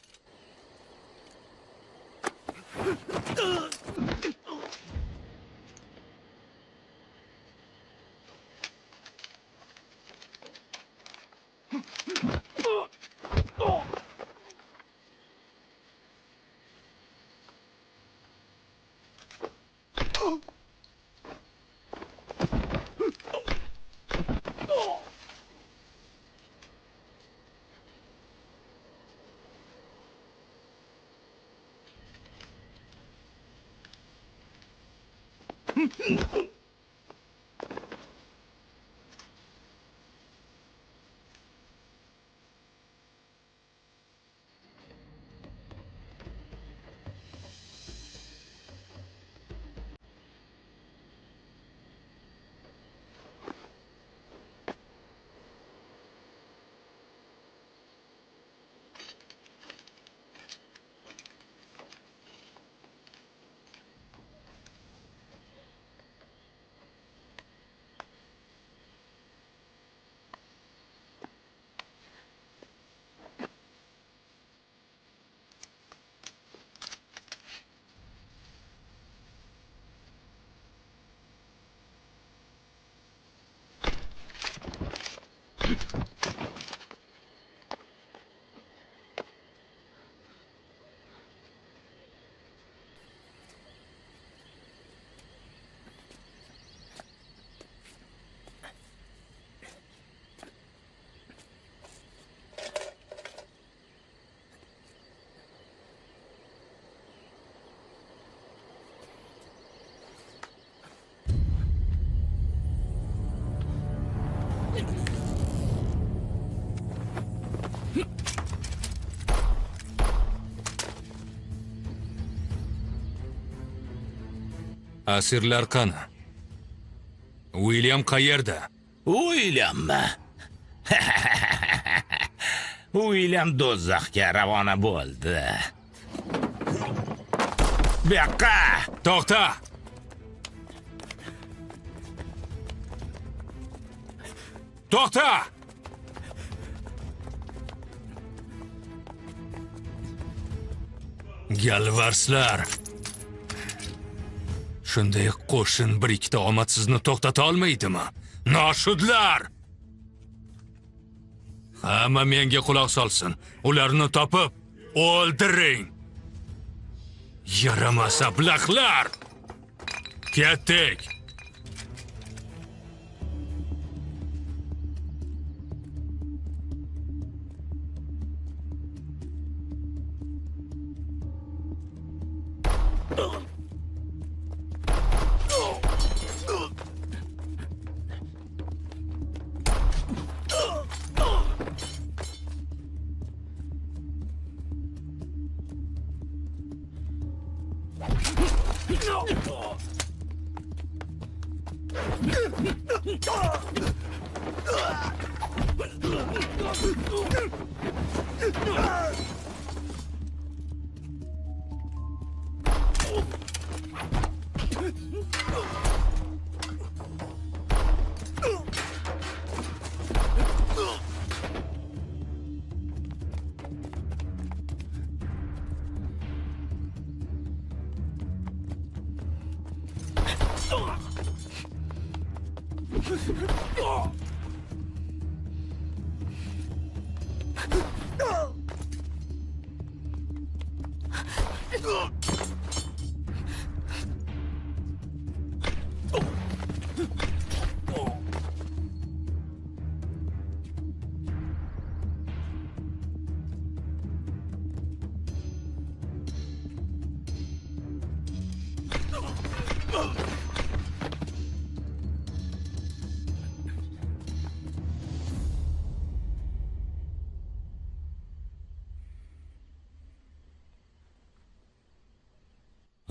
E: Asirlar qani? William qayerda?
C: Williammi? William do'zaxga ravona bo'ldi. Bu yoqqa!
E: To'xta! To'xta! Galvarslar. Shunday qo'shin bir ikkita omadsizni to'xtata olmaydimi? Noshudlar! Hamma menga quloq solsin. Ularni topib o'ldiring. Yaramasa ablahlar! Ketdik!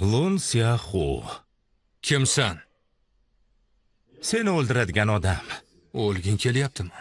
C: Lun Xiaohu.
E: Kimsan?
C: Seni o'ldiradigan odam.
E: O'lging kelyaptimi?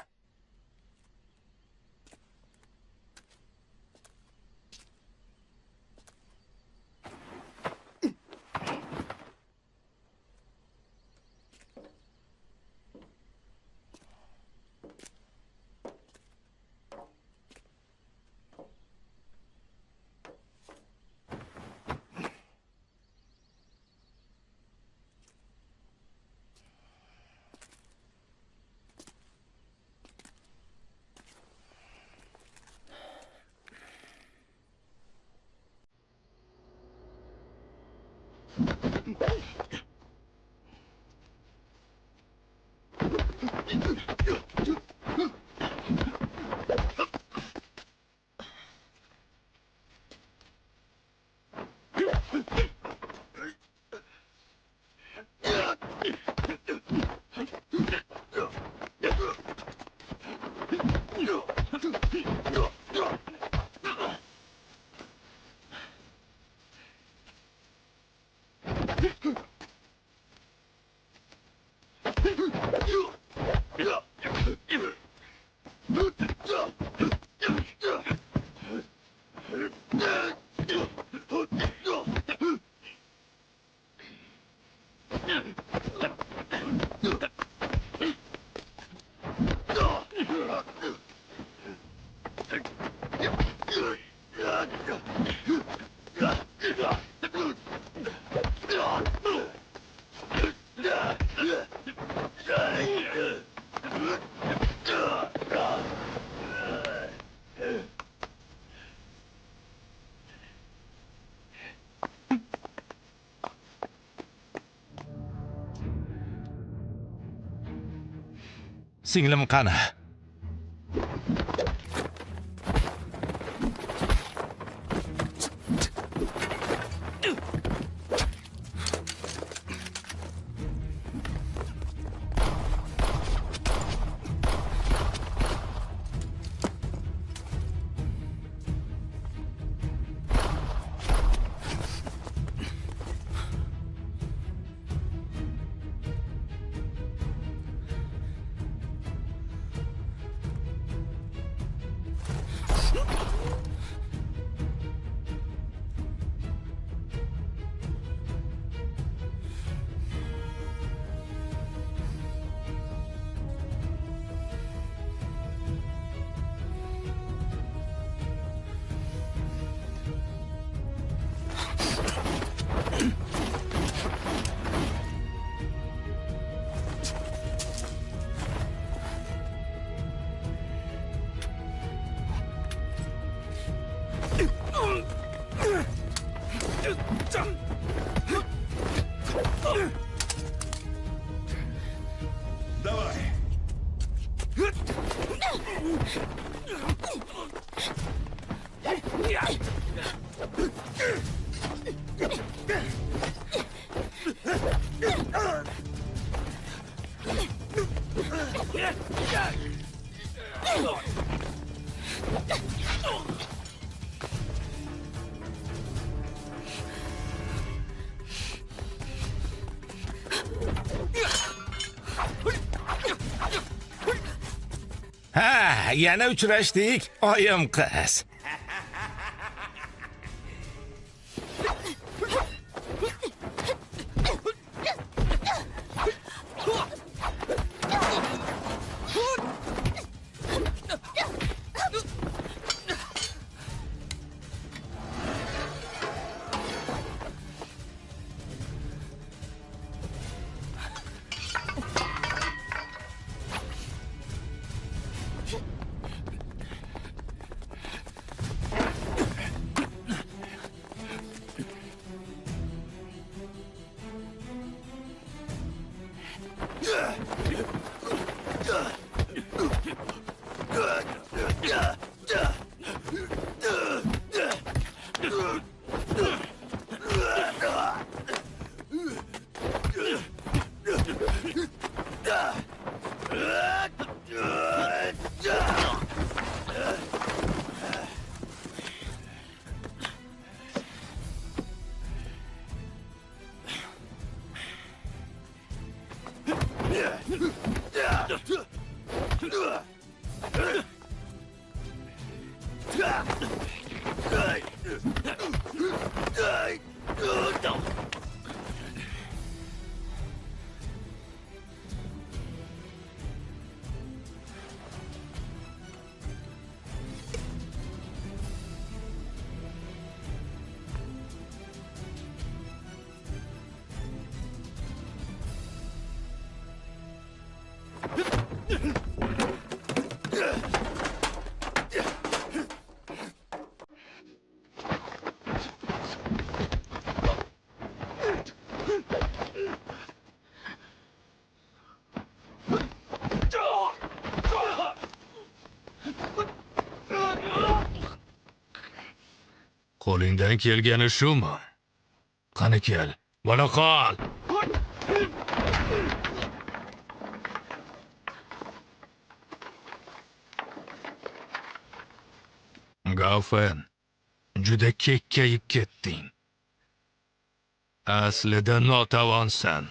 C: Singlim qani? yana uchrashdik, oyim qiz.
E: Qo'lingdan kelgani shumi? Qani kel, bola qol. Gaufen, juda kekkayib ketding. Aslida notavonsan.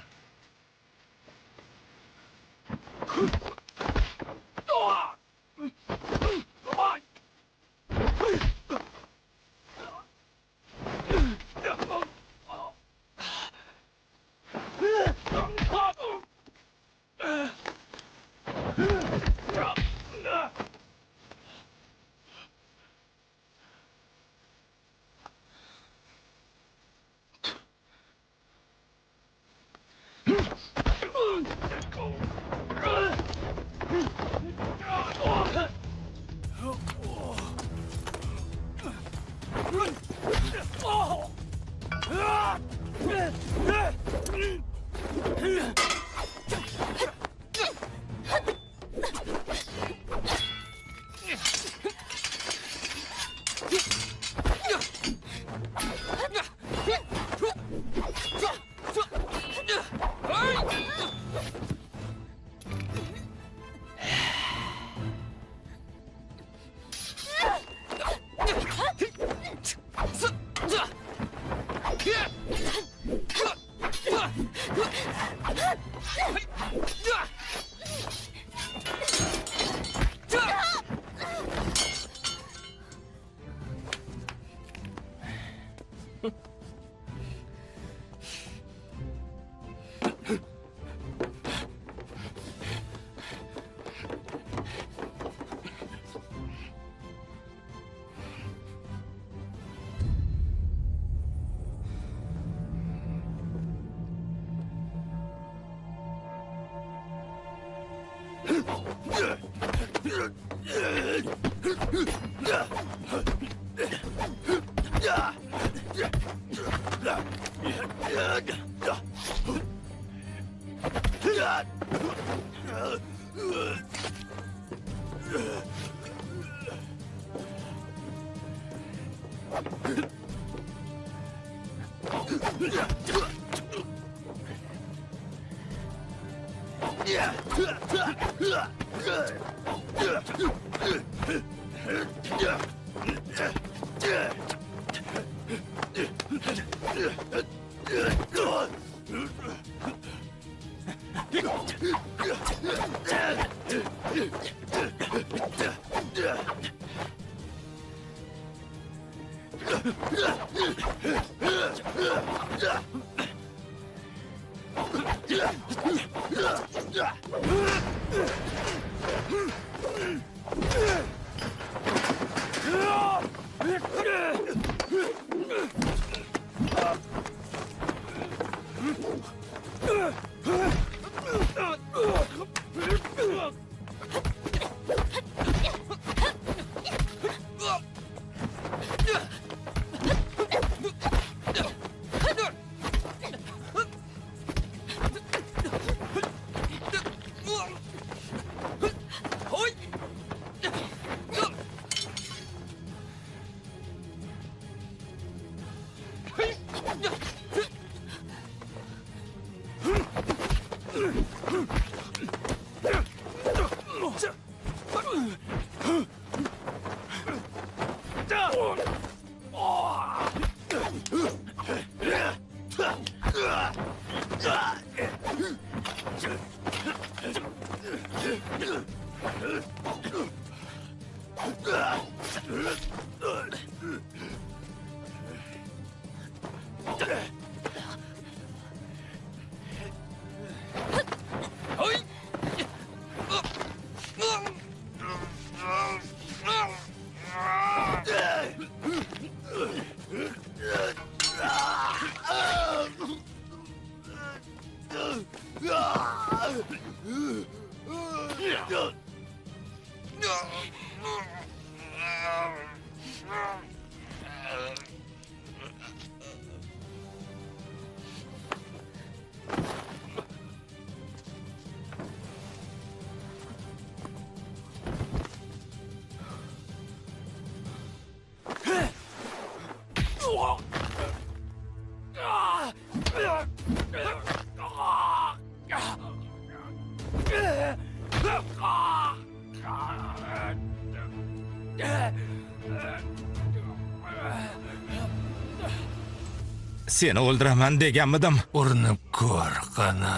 C: Seni o'ldiraman deganmidim.
E: Urinib ko'r, qani.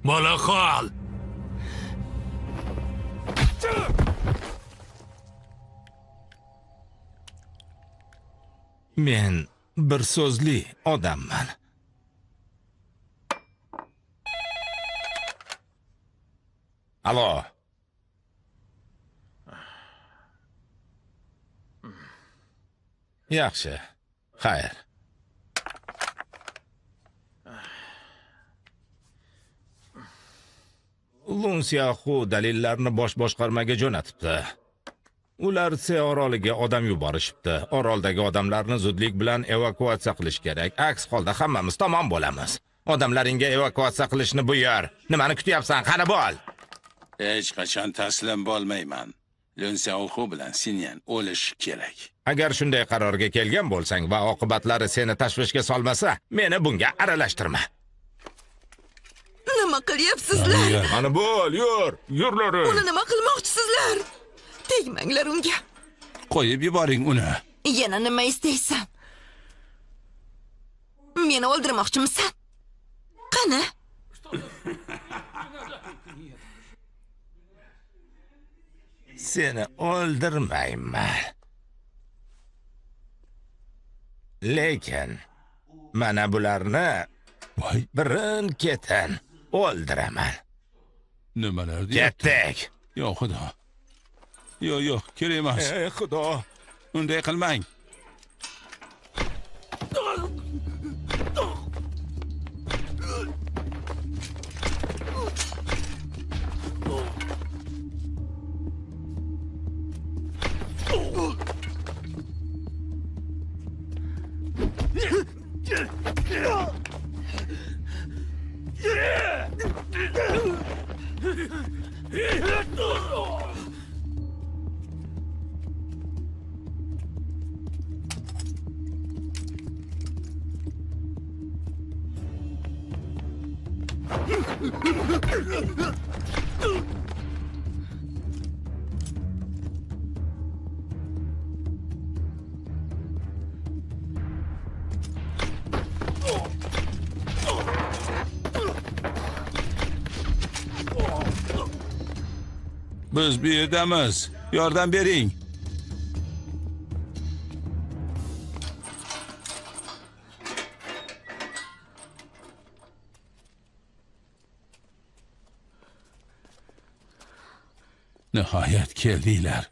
E: Bola qol.
C: Men bir so'zli odamman. Alo. Yaxshi. Xayr. Lunsiyaxu dalillarni bosh boshqarmaga jo'natibdi. Ular Se oroliga odam yuborishibdi. Oroldagi odamlarni zudlik bilan evakuatsiya qilish kerak. Aks holda hammamiz tamom bo'lamiz. Odamlaringga evakuatsiya qilishni buyur. Nimani kutyapsan? Qani bo'l.
B: Hech qachon taslim bo'lmayman. Lunsiyaxu bilan Sinyan o'lishi kerak.
C: Agar shunday qarorga kelgan bo'lsang va oqibatlari seni tashvishga solmasa, meni bunga aralashtirma.
A: Nima qilyapsizlar?
C: Mana bo'l, yur, yurlaring.
A: Uni nima qilmoqchisizlar? Tegmanglar unga.
B: Qo'yib yuboring uni.
A: Yana nima istaysan? Meni o'ldirmoqchimisan? Qani?
C: Seni o'ldirmayman. Lekin mana bularni
B: Voy,
C: birin-ketin o'ldiraman.
B: nimalar deyapti?
C: Ketdik.
B: Yo'q, xudo. Yo'q, kerak emas.
C: Ey xudo.
B: Unday qilmang. Biz bu yerdamiz. Yordam bering. Nihoyat keldinglar.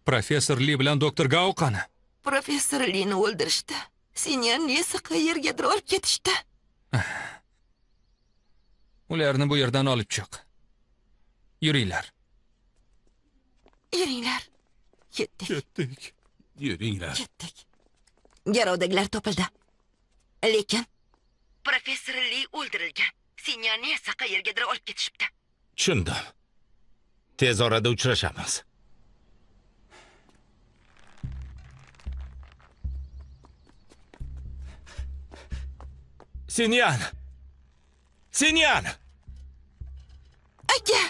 E: Professor Li bilan doktor Gao qani?
A: Professor Lini o'ldirishdi. Sinyan esa qayergadir olib ketishdi.
E: Ularni bu yerdan olib chiq. Yuringlar.
A: Yuringlar. Ketdik.
B: Yuringlar.
A: Ketdik. Garovdagilar topildi. Lekin Professor Li o'ldirilgan. Sinyani esa qayergadir olib ketishibdi.
C: Tushundim. Tez orada uchrashamiz. Sinyan! Sinyan!
A: Aka!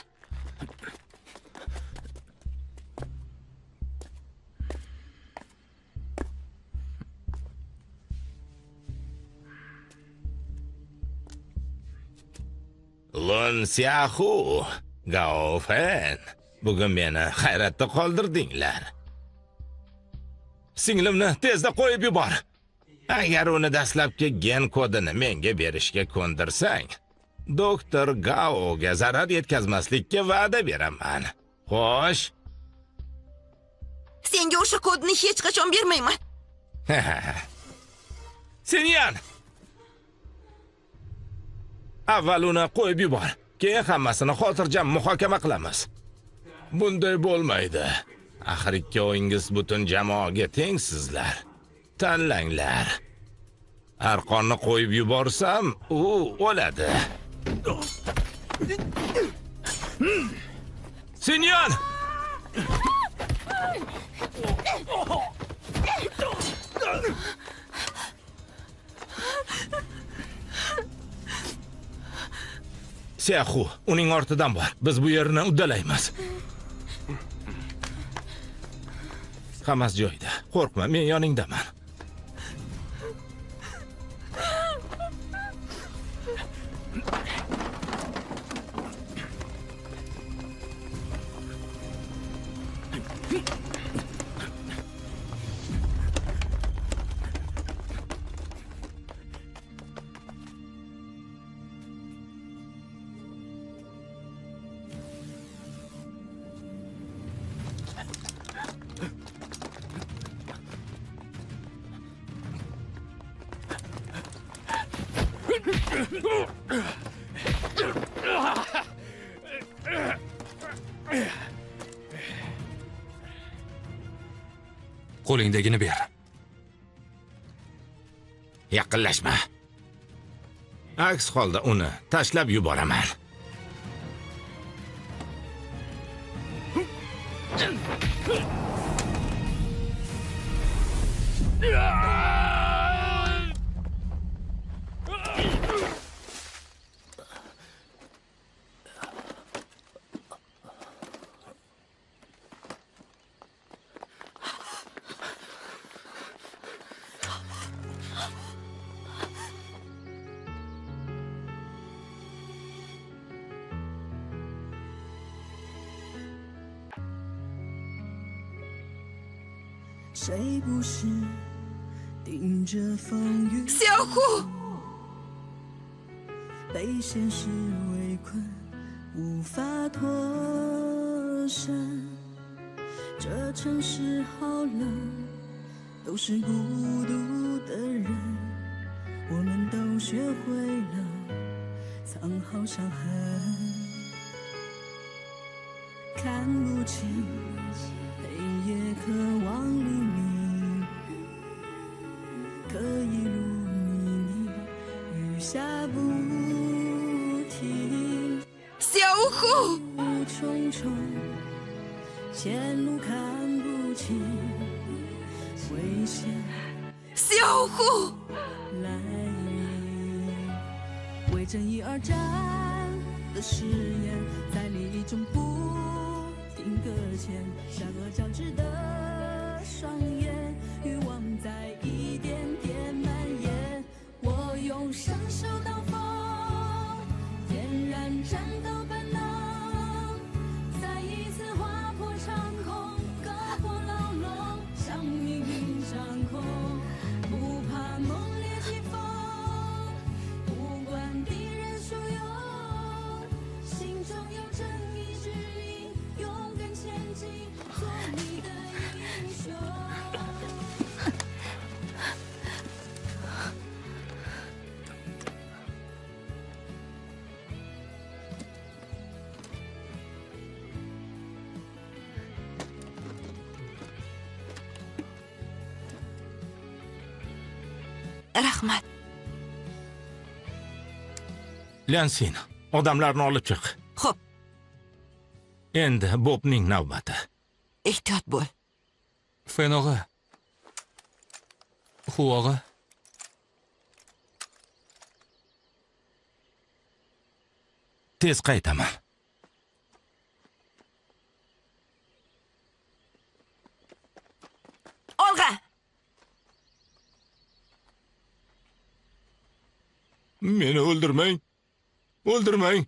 C: Lun Xiaohu, Gao Fen. Bugun meni hayratda qoldirdinglar. Singlimni tezda qo'yib yubor. Agar uni dastlabki gen kodini menga berishga ko'ndirsang, doktor Gaoga zarar yetkazmaslikka va'da beraman. Xo'sh?
A: Senga o'sha kodni hech qachon bermayman.
C: Sinyan! Avval uni qo'yib yubor. Keyin hammasini xotirjam muhokama qilamiz. Bunday bo'lmaydi. Axir ikkovingiz butun jamoaga tengsizlar. Tanlanglar. Arqonni qo'yib yuborsam, u o'ladi. Sinyan! Xiaohu, uning ortidan bor. Biz bu yerni uddalaymiz. Hammasi joyida. Qo'rqma, men yoningdaman.
E: Qo'lingdagini ber.
C: Yaqinlashma. Aks holda uni tashlab yuboraman.
A: Xiaohu!
G: 被现实围困，无法脱身。这城市好冷，都是孤独的人。我们都学会了藏好伤痕，看不清黑夜，渴望黎明，可以路迷离，雨下不停。
A: Xiaohu!
G: 雾重重，前路看不清，危险
A: Xiaohu!
G: 来临。为正义而战的誓言，在利益中不停搁浅，善恶交织的双眼，欲望在一点点蔓延。我用双手挡风，点燃战斗本能，再一次划破长空，割破牢笼，向命运掌控，不怕猛烈疾风，不管敌人汹涌，心中
A: Rahmat.
C: Lyansin, odamlarni olib chiq.
A: Xo'p,
C: Endi Bobning navbati.
A: ehtiyot bo'l.
E: Fen og'a. Hu og'a.
C: Tez qaytaman.
A: Olg'a!
C: Meni o'ldirmang. O'ldirmang.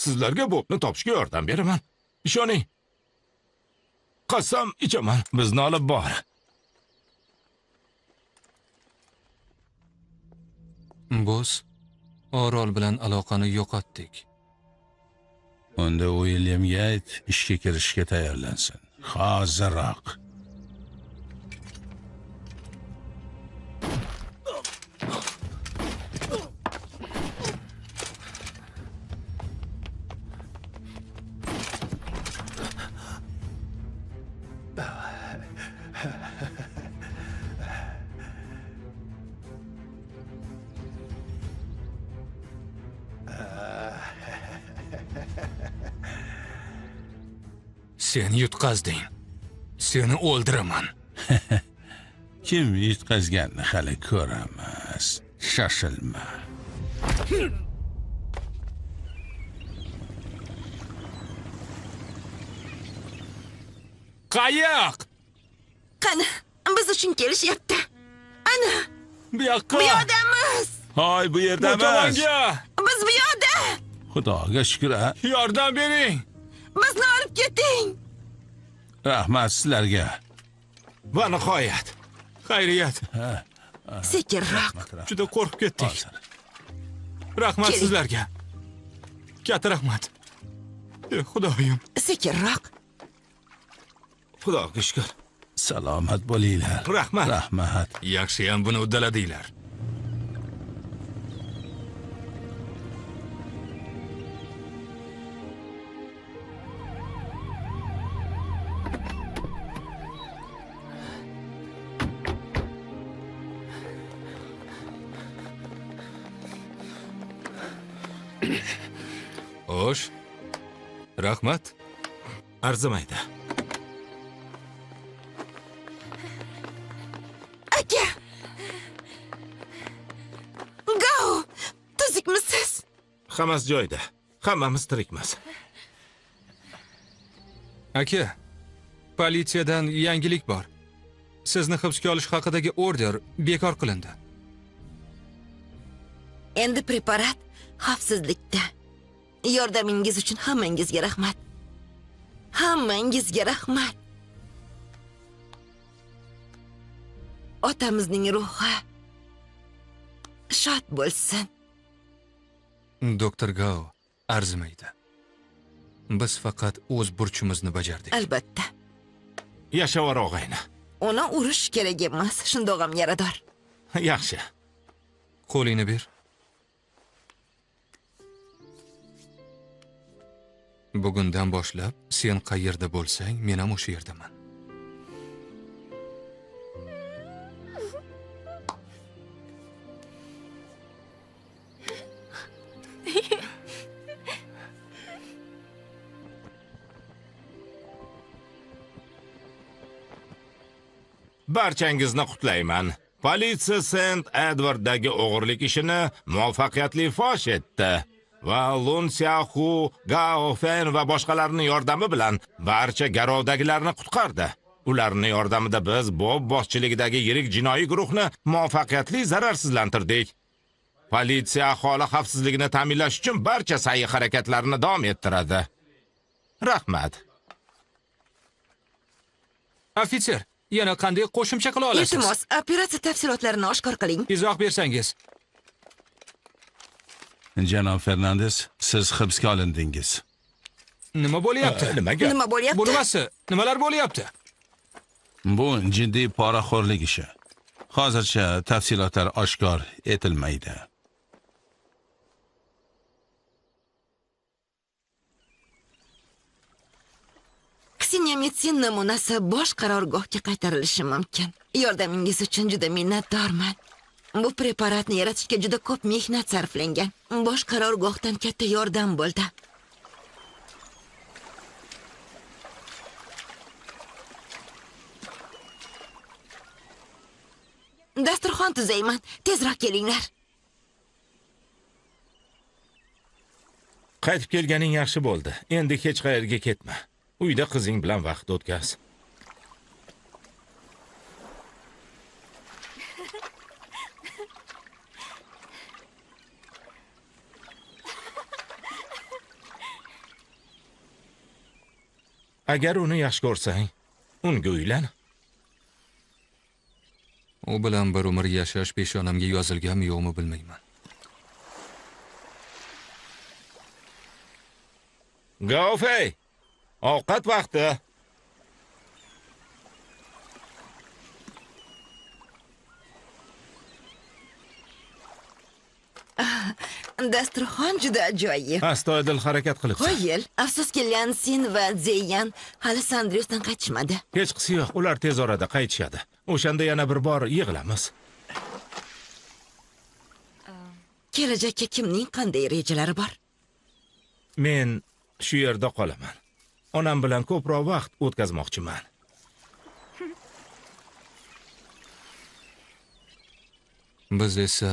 C: Sizlarga Bobni topishga yordam beraman. Ishoning. Qasam ichaman. Bizni olib bor.
E: Biz Orol bilan aloqani yo'qotdik.
B: Unda Williamga ayt, ishga kirishga tayyorlansin. Hoziroq.
E: Sen yutqazding. Seni o'ldiraman.
B: Kim yutqazganini hali ko'ramiz. Shoshilma.
E: Qayoq?
A: Qani, biz uchun kelishyapti. Ana,
E: Bu yoqqa.
A: bu yerdamiz.
B: Hoy, bu
E: Bu
B: yerdamiz.
E: tomonga.
A: Biz bu yerda.
B: Xudoga shukr.
E: Yordam bering.
A: Bizni olib keting.
B: Rahmat sizlarga.
C: Va nihoyat.
E: Xayriyat.
A: Sekinroq.
E: Juda qo'rqib ketdik.
B: Hozir.
E: Rahmat
A: Keling.
E: sizlarga. Katta rahmat. Xudoyim.
A: Sekinroq.
C: Xudoga shukr.
B: Salomat bo'linglar.
C: Rahmat.
B: Rahmat.
E: Yaxshiyam buni uddaladinglar. Xo'sh. Rahmat.
C: Arzimaydi.
A: Aka. Gao, tuzukmisiz?
C: Hammasi joyida. Hammamiz tirikmiz.
E: Aka, politsiyadan yangilik bor. Sizni hibsga olish haqidagi order bekor qilindi.
A: Endi preparat xavfsizlikda. Yordamingiz uchun hammangizga rahmat. Hammangizga rahmat. Otamizning ruhi shod bo'lsin.
E: Doktor Gao arzimaydi. Biz faqat o'z burchimizni bajardik.
A: Albatta.
C: Yashavor og'ayni.
A: Uni urish kerak emas, shundoq ham yarador.
C: Yaxshi.
E: Qo'lingni ber. Bugundan boshlab sen qayerda bo'lsang, men ham o'sha yerdaman.
C: Barchangizni qutlayman. Politsiya St. Edwarddagi o'g'irlik ishini muvaffaqiyatli fosh etdi. Va Lun Xiaohu, Gao Fen va boshqalarning yordami bilan barcha garovdagilarni qutqardi. Ularning yordamida biz Bob boshchiligidagi yirik jinoiy guruhni muvaffaqiyatli zararsizlantirdik. Politsiya aholi xavfsizligini ta'minlash uchun barcha sa'y harakatlarini davom ettiradi. Rahmat.
E: Ofitser, yana qanday qo'shimcha qila olasiz?
A: Iltimos, operatsiya tafsilotlarini oshkor qiling.
E: Izoh bersangiz.
B: Janob Fernandes, siz hibsga olindingiz.
E: Nima bo'lyapti?
C: Nimaga?
A: Nima bo'lyapti?
E: Bu nimasi? Nimalar bo'lyapti?
B: Bu jiddiy poraxo'rlik ishi. Hozircha tafsilotlar oshkor etilmaydi.
A: Kseniya Mitsin namunasi bosh qarorgohga qaytarilishi mumkin. Yordamingiz uchun juda minnatdorman. Bu preparatni yaratishga juda ko'p mehnat sarflangan. Bosh qarorgohdan katta yordam bo'ldi. Dasturxon tuzayman. Tezroq kelinglar.
C: Qaytib kelganing yaxshi bo'ldi. Endi hech qayerga ketma. Uyda qizing bilan vaqt o'tkaz. Agar uni yaxshi ko'rsang, unga uylan.
E: U bilan bir umr yashash peshonamga yozilganmi yo'qmi bilmayman.
C: Gaofey, ovqat vaqti.
A: Dasturxon juda ajoyib.
C: Astoydil harakat qilibsan.
A: Qo'yil, afsuski Lyansin va Zeyan hali Sandriusdan qaytishmadi.
C: Hech qisi yo'q, ular tez orada qaytishadi. O'shanda yana bir bor yig'ilamiz.
A: Kelajakka kimning qanday rejalari bor?
C: Men shu yerda qolaman. Onam bilan ko'proq vaqt o'tkazmoqchiman.
E: Biz esa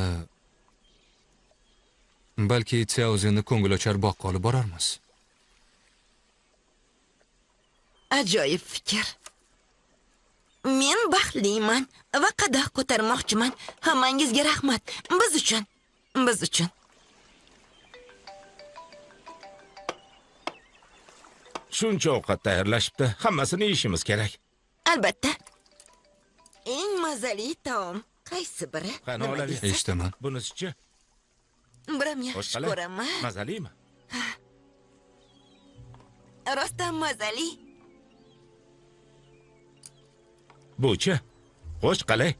E: balki Tsaozni ko'ngilochar boqqa olib borarmiz.
A: Ajoyib fikr. Men baxtliman va qadah ko'tarmoqchiman. Hammangizga rahmat. Biz uchun.
C: Shuncha ovqat tayyorlashibdi. Hammasini yeyishimiz kerak.
A: Albatta. Eng mazali taom qaysi biri?
C: Qani
A: Nima
C: olaver.
A: deysiz?
E: Eshitaman.
C: Bunisi-chi?
A: Biram yaxshi
C: Xo'sh,
A: ko'raman.
C: mazalimi?
A: Rostdan mazali.
C: Bu-chi? Xo'sh, qalay?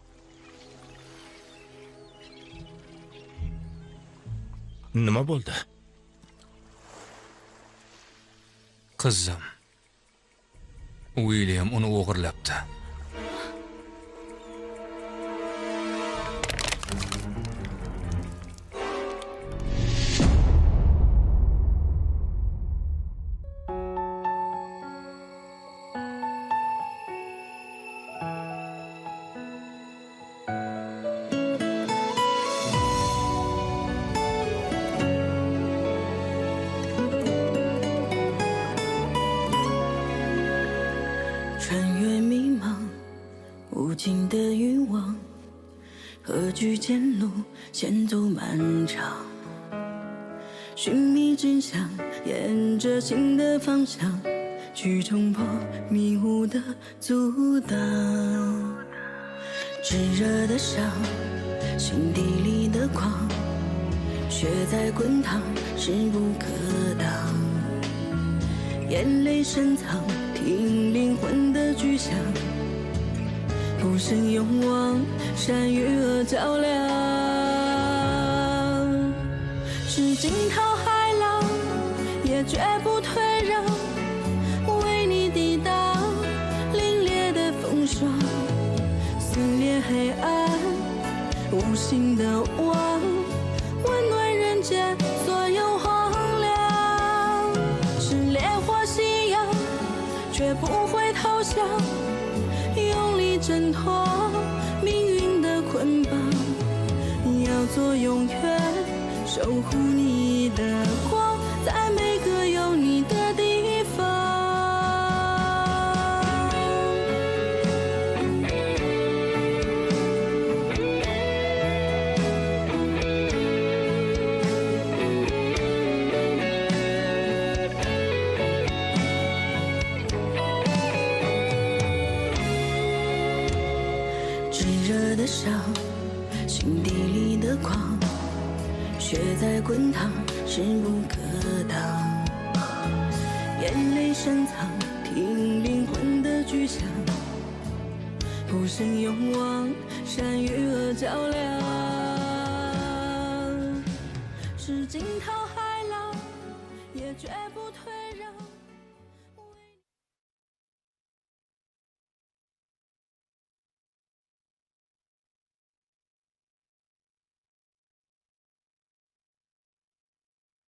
C: Nima bo'ldi?
E: Qizim. William uni o'g'irlabdi.
G: 前走漫长，寻觅真相，沿着新的方向去冲破迷雾的阻挡。炙热的伤，心底里的狂，血在滚烫，势不可挡。眼泪深藏，听灵魂的巨响，不胜勇往，善与恶较量。是惊涛骇浪，也绝不退让，为你抵挡凛冽的风霜，撕裂黑暗，无形的网，温暖人间所有荒凉。是烈火夕阳，却不会投降，用力挣脱命运的捆绑，要做永远守护你的光，在每个有你的地方。炙热的伤，心底里的狂，血在滚烫，势不可挡。眼泪深藏，听灵魂的巨响，不胜勇往，善与恶较量。是惊涛骇浪，也绝不